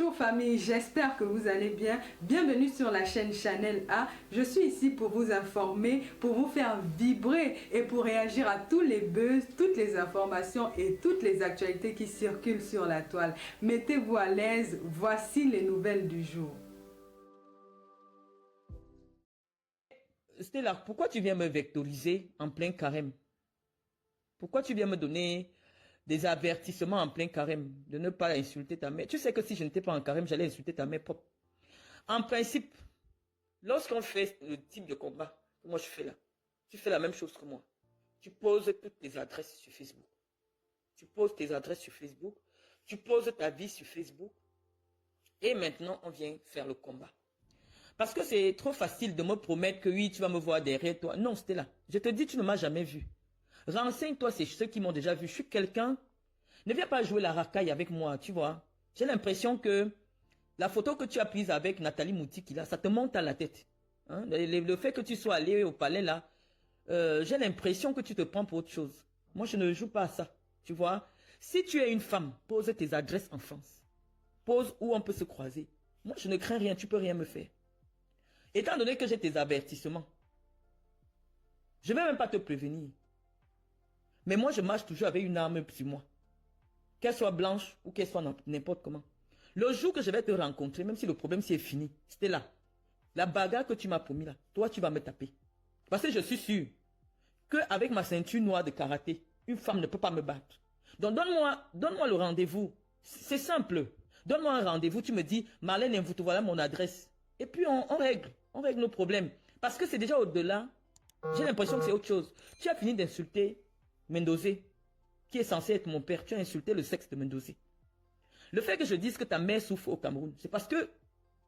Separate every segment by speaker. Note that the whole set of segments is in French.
Speaker 1: Bonjour famille, j'espère que vous allez bien. Bienvenue sur la chaîne Channel A. Je suis ici pour vous informer, pour vous faire vibrer et pour réagir à tous les buzz, toutes les informations et toutes les actualités qui circulent sur la toile. Mettez-vous à l'aise, voici les nouvelles du jour.
Speaker 2: Stella, pourquoi tu viens me vectoriser en plein carême? Pourquoi tu viens me donner des avertissements en plein carême de ne pas insulter ta mère? Tu sais que si je n'étais pas en carême, j'allais insulter ta mère propre. En principe, lorsqu'on fait le type de combat que moi je fais là, tu fais la même chose que moi. Tu poses toutes tes adresses sur Facebook. Tu poses tes adresses sur Facebook. Tu poses ta vie sur Facebook. Et maintenant, on vient faire le combat. Parce que c'est trop facile de me promettre que oui, tu vas me voir derrière toi. Non, Stella, je te dis, tu ne m'as jamais vu. Renseigne-toi, c'est ceux qui m'ont déjà vu. Je suis quelqu'un. Ne viens pas jouer la racaille avec moi, tu vois. J'ai l'impression que la photo que tu as prise avec Nathalie Moutiki, là, ça te monte à la tête. Hein? Le fait que tu sois allé au palais, là, j'ai l'impression que tu te prends pour autre chose. Moi, je ne joue pas à ça, tu vois. Si tu es une femme, pose tes adresses en France. Pose où on peut se croiser. Moi, je ne crains rien, tu peux rien me faire. Étant donné que j'ai tes avertissements, je ne vais même pas te prévenir. Mais moi, je marche toujours avec une arme sur moi. Qu'elle soit blanche ou qu'elle soit n'importe comment. Le jour que je vais te rencontrer, même si le problème c'est fini, c'était là. La bagarre que tu m'as promis là, toi tu vas me taper. Parce que je suis sûr qu'avec ma ceinture noire de karaté, une femme ne peut pas me battre. Donc donne-moi le rendez-vous. C'est simple. Donne-moi un rendez-vous, tu me dis, Marlène, vous te voilà mon adresse. Et puis on règle nos problèmes. Parce que c'est déjà au-delà. J'ai l'impression que c'est autre chose. Tu as fini d'insulter Mendozé, qui est censé être mon père. Tu as insulté le sexe de Mendozé. Le fait que je dise que ta mère souffre au Cameroun, c'est parce que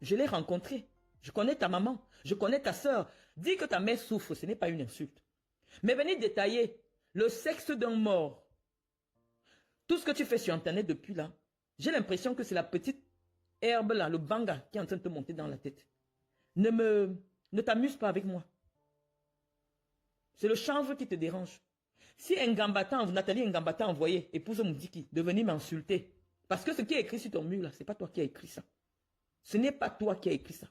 Speaker 2: je l'ai rencontrée. Je connais ta maman, je connais ta soeur. Dis que ta mère souffre, ce n'est pas une insulte. Mais venir détailler le sexe d'un mort, tout ce que tu fais sur Internet depuis là, j'ai l'impression que c'est la petite herbe là, le banga, qui est en train de te monter dans la tête. Ne t'amuse pas avec moi. C'est le chanvre qui te dérange. Si Nathalie Ngambata a envoyé épouse Moudiki de venir m'insulter, parce que ce qui est écrit sur ton mur là, c'est pas toi qui as écrit ça. Ce n'est pas toi qui as écrit ça.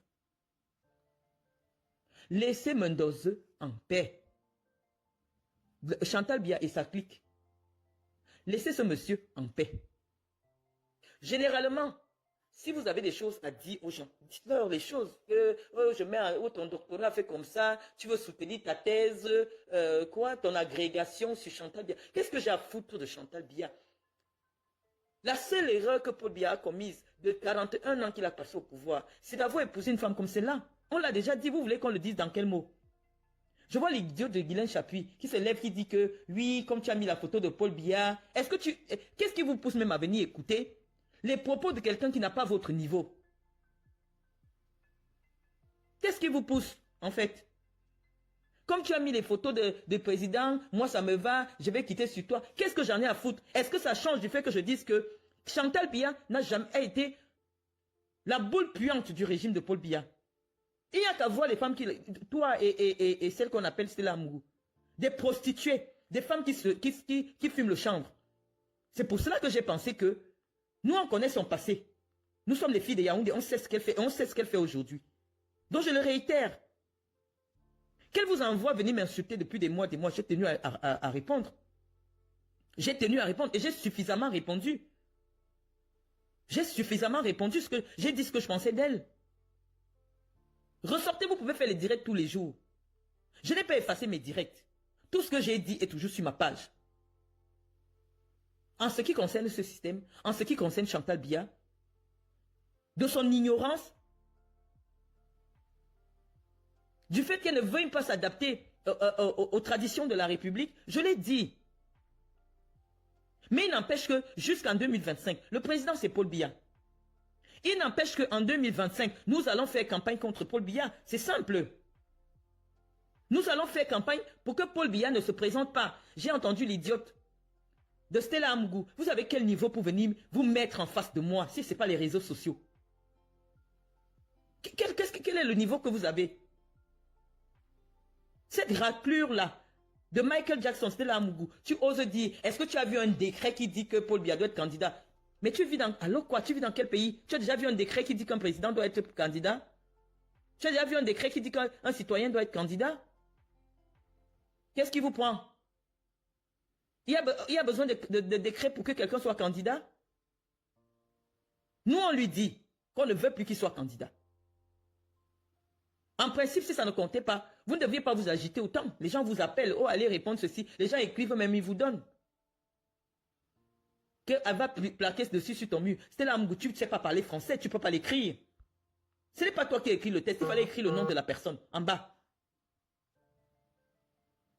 Speaker 2: Laissez Mendoza en paix. Chantal Biya et sa clique. Laissez ce monsieur en paix. Généralement, si vous avez des choses à dire aux gens, dites-leur les choses. Ton doctorat fait comme ça, tu veux soutenir ta thèse, ton agrégation sur Chantal Biya. Qu'est-ce que j'ai à foutre de Chantal Biya? La seule erreur que Paul Biya a commise de 41 ans qu'il a passé au pouvoir, c'est d'avoir épousé une femme comme celle-là. On l'a déjà dit, vous voulez qu'on le dise dans quel mot? Je vois l'idiot de Guylaine Chapuis qui se lève, qui dit que oui, comme tu as mis la photo de Paul Biya, qu'est-ce qui vous pousse même à venir écouter les propos de quelqu'un qui n'a pas votre niveau? Qu'est-ce qui vous pousse, en fait? Comme tu as mis les photos de président, moi ça me va, je vais quitter sur toi. Qu'est-ce que j'en ai à foutre? Est-ce que ça change du fait que je dise que Chantal Biya n'a jamais été la boule puante du régime de Paul Biya? Il n'y a qu'à voir les femmes toi et celles qu'on appelle Stella Mougou. Des prostituées, des femmes qui fument le chanvre. C'est pour cela que j'ai pensé que nous, on connaît son passé. Nous sommes les filles de Yaoundé, on sait ce qu'elle fait et on sait ce qu'elle fait aujourd'hui. Donc je le réitère. Qu'elle vous envoie venir m'insulter depuis des mois, j'ai tenu à répondre. J'ai tenu à répondre et j'ai suffisamment répondu. J'ai suffisamment répondu, j'ai dit ce que je pensais d'elle. Ressortez, vous pouvez faire les directs tous les jours. Je n'ai pas effacé mes directs. Tout ce que j'ai dit est toujours sur ma page. En ce qui concerne ce système, en ce qui concerne Chantal Biya, de son ignorance, du fait qu'elle ne veuille pas s'adapter aux traditions de la République, je l'ai dit. Mais il n'empêche que jusqu'en 2025, le président c'est Paul Biya. Il n'empêche qu'en 2025, nous allons faire campagne contre Paul Biya. C'est simple. Nous allons faire campagne pour que Paul Biya ne se présente pas. J'ai entendu l'idiote de Stella Mougou. Vous avez quel niveau pour venir vous mettre en face de moi si ce n'est pas les réseaux sociaux? Quel est le niveau que vous avez? Cette raclure-là de Michael Jackson, Stella Mougou, tu oses dire, est-ce que tu as vu un décret qui dit que Paul Biya doit être candidat? Mais tu vis dans... Alors quoi? Tu vis dans quel pays? Tu as déjà vu un décret qui dit qu'un président doit être candidat? Tu as déjà vu un décret qui dit qu'un citoyen doit être candidat? Qu'est-ce qui vous prend? Il y a besoin de décret pour que quelqu'un soit candidat? Nous, on lui dit qu'on ne veut plus qu'il soit candidat. En principe, si ça ne comptait pas, vous ne deviez pas vous agiter autant. Les gens vous appellent, oh, allez répondre ceci. Les gens écrivent, même ils vous donnent. Qu'elle va plaquer dessus sur ton mur. C'était là, tu ne sais pas parler français, tu ne peux pas l'écrire. Ce n'est pas toi qui as écrit le test, il fallait écrire le nom de la personne, en bas.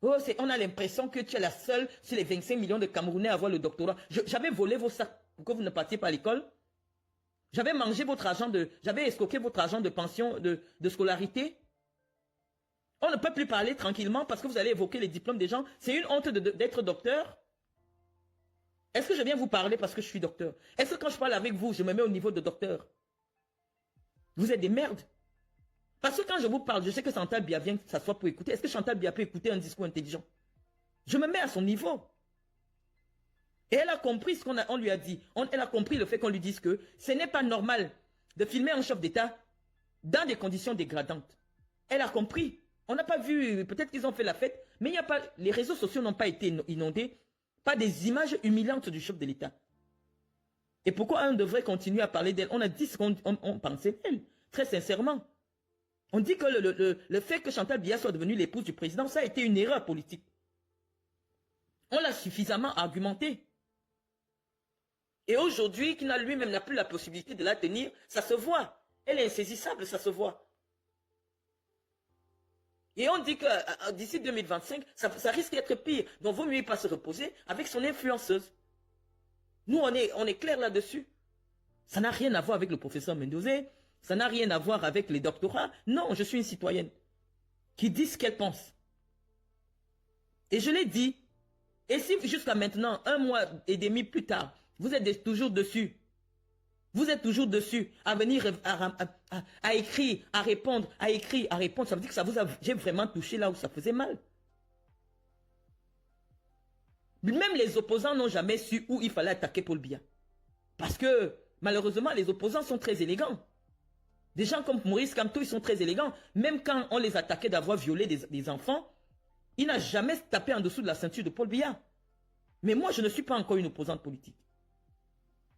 Speaker 2: Oh, on a l'impression que tu es la seule sur les 25 millions de Camerounais à avoir le doctorat. J'avais volé vos sacs pour que vous ne partiez pas à l'école. J'avais mangé votre argent j'avais escroqué votre argent de pension, de scolarité. On ne peut plus parler tranquillement parce que vous allez évoquer les diplômes des gens. C'est une honte d'être docteur. Est-ce que je viens vous parler parce que je suis docteur? Est-ce que quand je parle avec vous, je me mets au niveau de docteur? Vous êtes des merdes. Parce que quand je vous parle, je sais que Chantal Biya vient s'asseoir pour écouter. Est-ce que Chantal Biya peut écouter un discours intelligent? Je me mets à son niveau. Et elle a compris ce qu'on lui a dit. Elle a compris le fait qu'on lui dise que ce n'est pas normal de filmer un chef d'État dans des conditions dégradantes. Elle a compris. On n'a pas vu, peut-être qu'ils ont fait la fête, mais il n'y a pas, les réseaux sociaux n'ont pas été inondés par des images humiliantes du chef de l'État. Et pourquoi on devrait continuer à parler d'elle? On a dit ce qu'on pensait d'elle, très sincèrement. On dit que le fait que Chantal Biya soit devenue l'épouse du président, ça a été une erreur politique. On l'a suffisamment argumenté. Et aujourd'hui, qu'il lui-même n'a plus la possibilité de la tenir, ça se voit. Elle est insaisissable, ça se voit. Et on dit que d'ici 2025, ça risque d'être pire. Donc, vaut mieux pas se reposer avec son influenceuse. Nous, on est clair là-dessus. Ça n'a rien à voir avec le professeur Mendoza. Ça n'a rien à voir avec les doctorats. Non, je suis une citoyenne qui dit ce qu'elle pense. Et je l'ai dit. Et si jusqu'à maintenant, 1 mois et demi plus tard, vous êtes toujours dessus. Vous êtes toujours dessus à venir à écrire, à répondre, à écrire, à répondre. Ça veut dire que j'ai vraiment touché là où ça faisait mal. Même les opposants n'ont jamais su où il fallait attaquer Paul Biya. Parce que malheureusement, les opposants sont très élégants. Des gens comme Maurice Kamto, ils sont très élégants. Même quand on les attaquait d'avoir violé des enfants, il n'a jamais tapé en dessous de la ceinture de Paul Biya. Mais moi, je ne suis pas encore une opposante politique.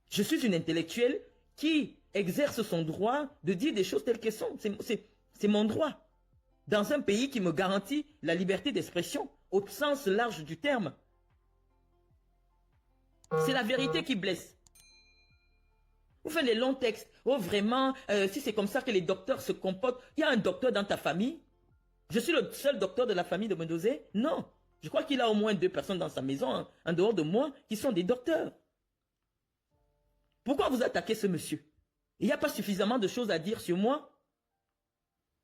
Speaker 2: Je suis une intellectuelle qui exerce son droit de dire des choses telles qu'elles sont. C'est mon droit. Dans un pays qui me garantit la liberté d'expression, au sens large du terme. C'est la vérité qui blesse. Vous faites des longs textes. Oh, vraiment, si c'est comme ça que les docteurs se comportent, il y a un docteur dans ta famille? Je suis le seul docteur de la famille de Mendoza? Non. Je crois qu'il a au moins 2 personnes dans sa maison, hein, en dehors de moi, qui sont des docteurs. Pourquoi vous attaquez ce monsieur? Il n'y a pas suffisamment de choses à dire sur moi?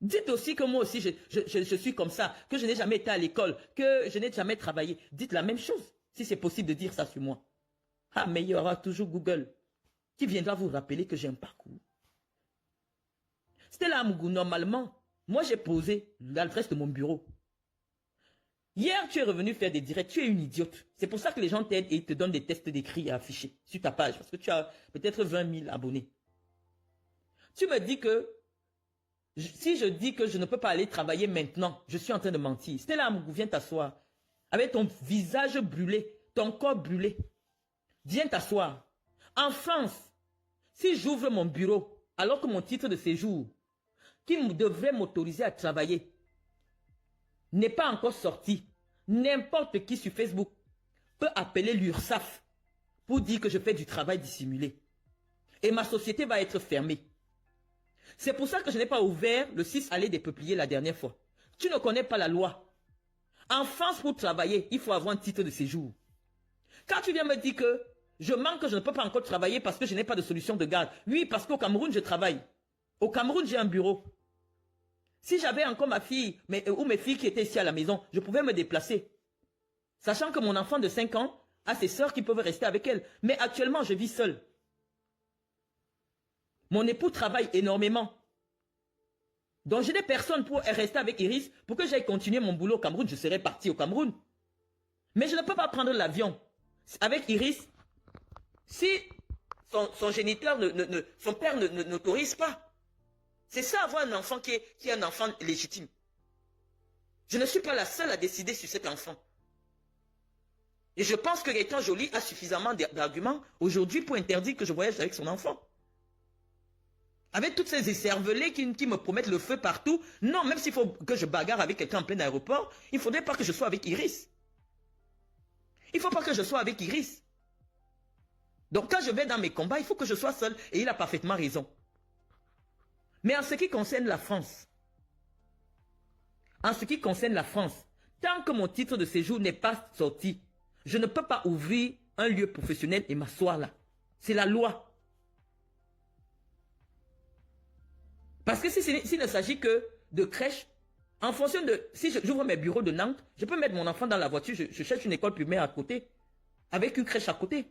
Speaker 2: Dites aussi que moi aussi, je suis comme ça, que je n'ai jamais été à l'école, que je n'ai jamais travaillé. Dites la même chose, si c'est possible de dire ça sur moi. Ah, mais il y aura toujours Google qui viendra vous rappeler que j'ai un parcours. C'était là, Mougou, normalement. Moi, j'ai posé l'adresse de mon bureau. Hier, tu es revenu faire des directs, tu es une idiote. C'est pour ça que les gens t'aident et te donnent des tests d'écrit à afficher sur ta page, parce que tu as peut-être 20 000 abonnés. Tu me dis que, si je dis que je ne peux pas aller travailler maintenant, je suis en train de mentir. Stella Mougou, viens t'asseoir. Avec ton visage brûlé, ton corps brûlé. Viens t'asseoir. En France, si j'ouvre mon bureau, alors que mon titre de séjour, qui devrait m'autoriser à travailler, n'est pas encore sorti, n'importe qui sur Facebook peut appeler l'URSSAF pour dire que je fais du travail dissimulé. Et ma société va être fermée. C'est pour ça que je n'ai pas ouvert le 6 allées des peupliers la dernière fois. Tu ne connais pas la loi. En France, pour travailler, il faut avoir un titre de séjour. Quand tu viens me dire que je manque, que je ne peux pas encore travailler parce que je n'ai pas de solution de garde. Oui, parce qu'au Cameroun, je travaille. Au Cameroun, j'ai un bureau. Si j'avais encore ma fille ou mes filles qui étaient ici à la maison, je pouvais me déplacer. Sachant que mon enfant de 5 ans a ses sœurs qui peuvent rester avec elle. Mais actuellement, je vis seule. Mon époux travaille énormément. Donc, je n'ai personne pour rester avec Iris. Pour que j'aille continuer mon boulot au Cameroun, je serais parti au Cameroun. Mais je ne peux pas prendre l'avion avec Iris. Si son géniteur, son père n'autorise pas. C'est ça, avoir un enfant qui est un enfant légitime. Je ne suis pas la seule à décider sur cet enfant. Et je pense que Gaëtan Joly a suffisamment d'arguments aujourd'hui pour interdire que je voyage avec son enfant. Avec toutes ces écervelés qui me promettent le feu partout. Non, même s'il faut que je bagarre avec quelqu'un en plein aéroport, il ne faudrait pas que je sois avec Iris. Il ne faut pas que je sois avec Iris. Donc quand je vais dans mes combats, il faut que je sois seul. Et il a parfaitement raison. Mais en ce qui concerne la France, tant que mon titre de séjour n'est pas sorti, je ne peux pas ouvrir un lieu professionnel et m'asseoir là. C'est la loi. Parce que s'il ne s'agit que de crèche, en fonction de... Si j'ouvre mes bureaux de Nantes, je peux mettre mon enfant dans la voiture, je cherche une école primaire à côté, avec une crèche à côté.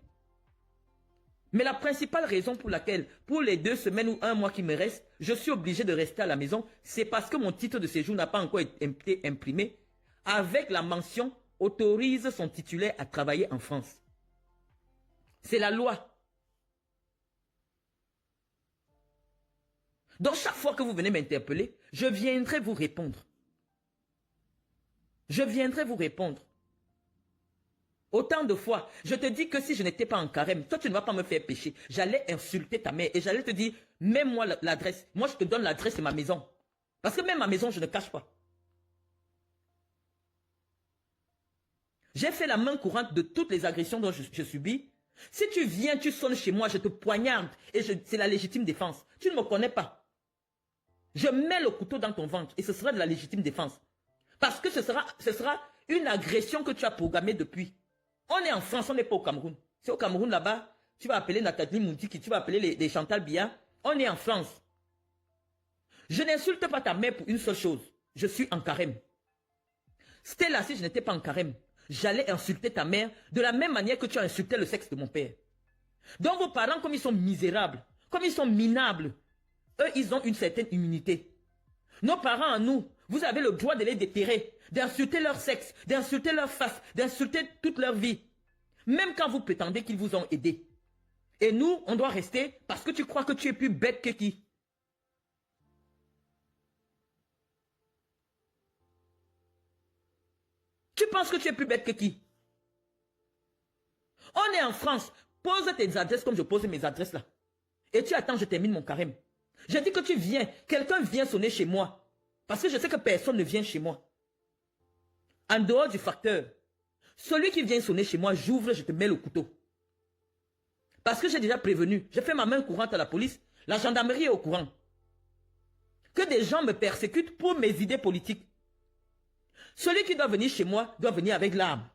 Speaker 2: Mais la principale raison pour laquelle, pour les 2 semaines ou 1 mois qui me restent, je suis obligé de rester à la maison, c'est parce que mon titre de séjour n'a pas encore été imprimé, avec la mention « autorise son titulaire à travailler en France ». C'est la loi. Donc chaque fois que vous venez m'interpeller, je viendrai vous répondre. Je viendrai vous répondre. Autant de fois, je te dis que si je n'étais pas en carême, toi tu ne vas pas me faire pécher. J'allais insulter ta mère et j'allais te dire, mets-moi l'adresse. Moi je te donne l'adresse de ma maison. Parce que même ma maison, je ne cache pas. J'ai fait la main courante de toutes les agressions dont je subis. Si tu viens, tu sonnes chez moi, je te poignarde et c'est la légitime défense. Tu ne me connais pas. Je mets le couteau dans ton ventre et ce sera de la légitime défense. Parce que ce sera une agression que tu as programmée depuis. On est en France, on n'est pas au Cameroun. C'est au Cameroun là-bas, tu vas appeler Nathalie Moundiki, tu vas appeler les Chantal Biya. On est en France. Je n'insulte pas ta mère pour une seule chose. Je suis en carême. Stella, si je n'étais pas en carême, j'allais insulter ta mère de la même manière que tu as insulté le sexe de mon père. Donc vos parents, comme ils sont misérables, comme ils sont minables, eux, ils ont une certaine immunité. Nos parents à nous, vous avez le droit de les déterrer, d'insulter leur sexe, d'insulter leur face, d'insulter toute leur vie. Même quand vous prétendez qu'ils vous ont aidé. Et nous, on doit rester parce que tu crois que tu es plus bête que qui? Tu penses que tu es plus bête que qui? On est en France. Pose tes adresses comme je pose mes adresses là. Et tu attends, je termine mon carême. Je dis que tu viens, quelqu'un vient sonner chez moi. Parce que je sais que personne ne vient chez moi. En dehors du facteur, celui qui vient sonner chez moi, j'ouvre, je te mets le couteau. Parce que j'ai déjà prévenu, j'ai fait ma main courante à la police, la gendarmerie est au courant. Que des gens me persécutent pour mes idées politiques. Celui qui doit venir chez moi doit venir avec l'arme.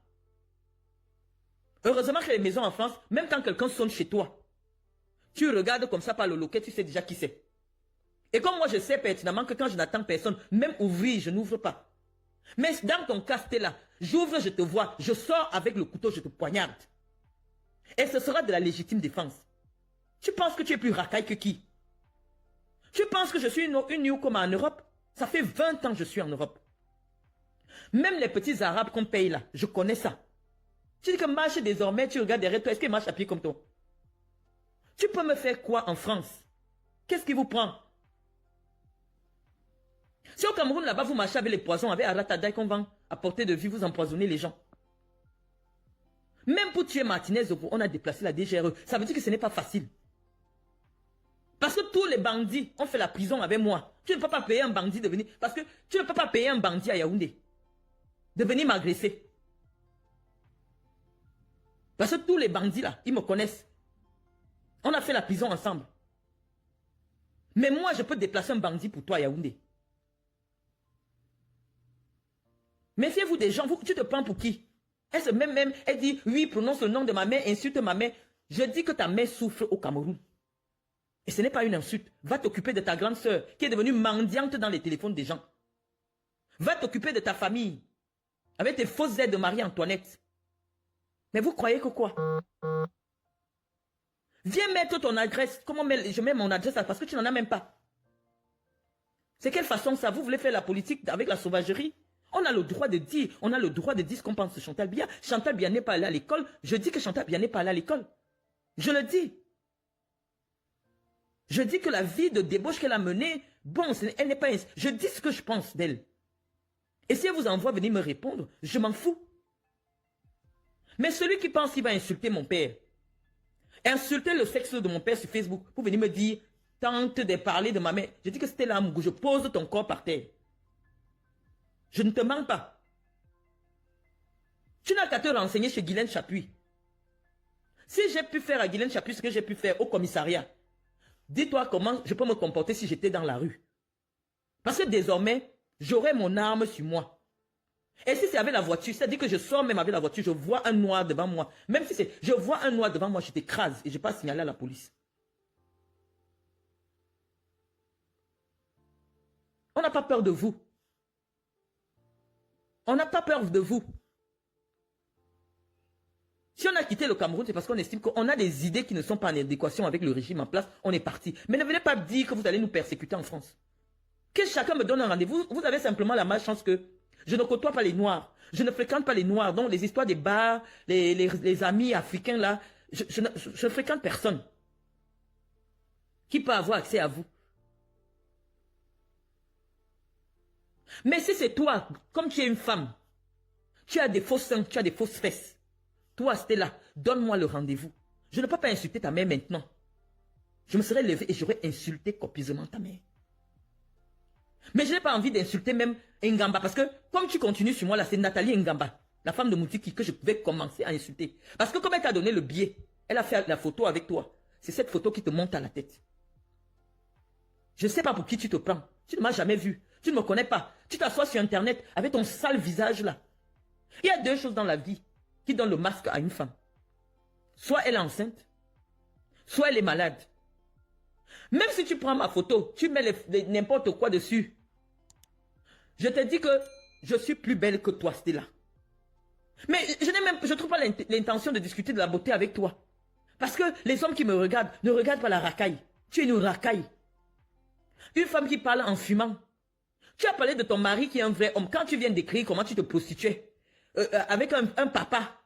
Speaker 2: Heureusement que les maisons en France, même quand quelqu'un sonne chez toi, tu regardes comme ça par le loquet, tu sais déjà qui c'est. Et comme moi je sais pertinemment que quand je n'attends personne, même ouvrir, je n'ouvre pas. Mais dans ton cas, Stella, j'ouvre, je te vois, je sors avec le couteau, je te poignarde. Et ce sera de la légitime défense. Tu penses que tu es plus racaille que qui? Tu penses que je suis une new comme en Europe? Ça fait 20 ans que je suis en Europe. Même les petits arabes qu'on paye là, je connais ça. Tu dis que marche désormais, tu regardes derrière toi, est-ce qu'il marche à pied comme toi? Tu peux me faire quoi en France? Qu'est-ce qui vous prend? Si au Cameroun, là-bas, vous marchez avec les poisons, avec Aratadaï qu'on vend à portée de vue, vous empoisonnez les gens. Même pour tuer Martinez, on a déplacé la DGRE. Ça veut dire que ce n'est pas facile. Parce que tous les bandits ont fait la prison avec moi. Tu ne peux pas payer un bandit de venir... Parce que tu ne peux pas payer un bandit à Yaoundé de venir m'agresser. Parce que tous les bandits là, ils me connaissent. On a fait la prison ensemble. Mais moi, je peux déplacer un bandit pour toi à Yaoundé. Méfiez-vous des gens. Tu te prends pour qui? Elle dit, oui, prononce le nom de ma mère, insulte ma mère. Je dis que ta mère souffre au Cameroun. Et ce n'est pas une insulte. Va t'occuper de ta grande sœur qui est devenue mendiante dans les téléphones des gens. Va t'occuper de ta famille avec tes fausses aides de Marie-Antoinette. Mais vous croyez que quoi? Viens mettre ton adresse. Comment je mets mon adresse là? Parce que tu n'en as même pas. C'est quelle façon ça? Vous voulez faire la politique avec la sauvagerie? On a le droit de dire, ce qu'on pense de Chantal Biya. Chantal Biya n'est pas allée à l'école. Je dis que Chantal Biya n'est pas allée à l'école. Je le dis. Je dis que la vie de débauche qu'elle a menée, bon, elle n'est pas... Je dis ce que je pense d'elle. Et si elle vous envoie venir me répondre, je m'en fous. Mais celui qui pense qu'il va insulter mon père, insulter le sexe de mon père sur Facebook, pour venir me dire, tente de parler de ma mère. Je dis que c'était là, je pose ton corps par terre. Je ne te mens pas. Tu n'as qu'à te renseigner chez Guylaine Chapuis. Si j'ai pu faire à Guylaine Chapuis ce que j'ai pu faire au commissariat, dis-toi comment je peux me comporter si j'étais dans la rue. Parce que désormais, j'aurai mon arme sur moi. Et si c'est avec la voiture, c'est-à-dire que je sors même avec la voiture, je vois un noir devant moi. Même si je vois un noir devant moi, je t'écrase et je ne vais pas signaler à la police. On n'a pas peur de vous. On n'a pas peur de vous. Si on a quitté le Cameroun, c'est parce qu'on estime qu'on a des idées qui ne sont pas en adéquation avec le régime en place. On est parti. Mais ne venez pas dire que vous allez nous persécuter en France. Que chacun me donne un rendez-vous. Vous avez simplement la malchance que je ne côtoie pas les Noirs. Je ne fréquente pas les Noirs. Donc les histoires des bars, les amis africains là, je ne fréquente personne qui peut avoir accès à vous. Mais si c'est toi, comme tu es une femme, tu as des faux seins, tu as des fausses fesses. Toi, Stella, donne-moi le rendez-vous. Je ne peux pas insulter ta mère maintenant. Je me serais levé et j'aurais insulté copieusement ta mère. Mais je n'ai pas envie d'insulter même Ngamba parce que comme tu continues sur moi là, c'est Nathalie Ngamba, la femme de Moutiki que je pouvais commencer à insulter. Parce que comme elle t'a donné le billet, elle a fait la photo avec toi. C'est cette photo qui te monte à la tête. Je ne sais pas pour qui tu te prends. Tu ne m'as jamais vu. Tu ne me connais pas. Tu t'assois sur Internet avec ton sale visage là. Il y a deux choses dans la vie qui donnent le masque à une femme. Soit elle est enceinte, soit elle est malade. Même si tu prends ma photo, tu mets n'importe quoi dessus. Je te dis que je suis plus belle que toi, Stella. Mais je ne trouve pas l'intention de discuter de la beauté avec toi. Parce que les hommes qui me regardent ne regardent pas la racaille. Tu es une racaille. Une femme qui parle en fumant. Tu as parlé de ton mari qui est un vrai homme. Quand tu viens d'écrire comment tu te prostituais avec un papa,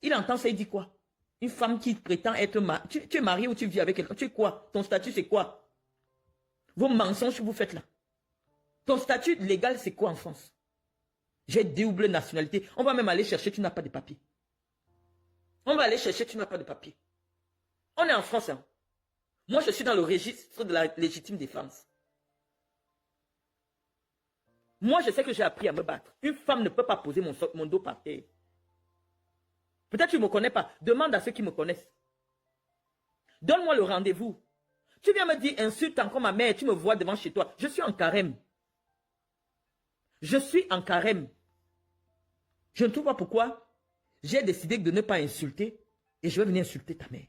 Speaker 2: il entend ça, il dit quoi? Une femme qui prétend être mariée. Tu es marié ou tu vis avec quelqu'un? Tu es quoi? Ton statut, c'est quoi? Vos mensonges que vous faites là. Ton statut légal, c'est quoi en France? J'ai double nationalité. On va même aller chercher, tu n'as pas de papier. On va aller chercher, tu n'as pas de papier. On est en France. Hein? Moi, je suis dans le registre de la légitime défense. Moi, je sais que j'ai appris à me battre. Une femme ne peut pas poser mon dos par terre. Peut-être que tu ne me connais pas. Demande à ceux qui me connaissent. Donne-moi le rendez-vous. Tu viens me dire, insulte encore ma mère, tu me vois devant chez toi. Je suis en carême. Je suis en carême. Je ne trouve pas pourquoi j'ai décidé de ne pas insulter et je vais venir insulter ta mère.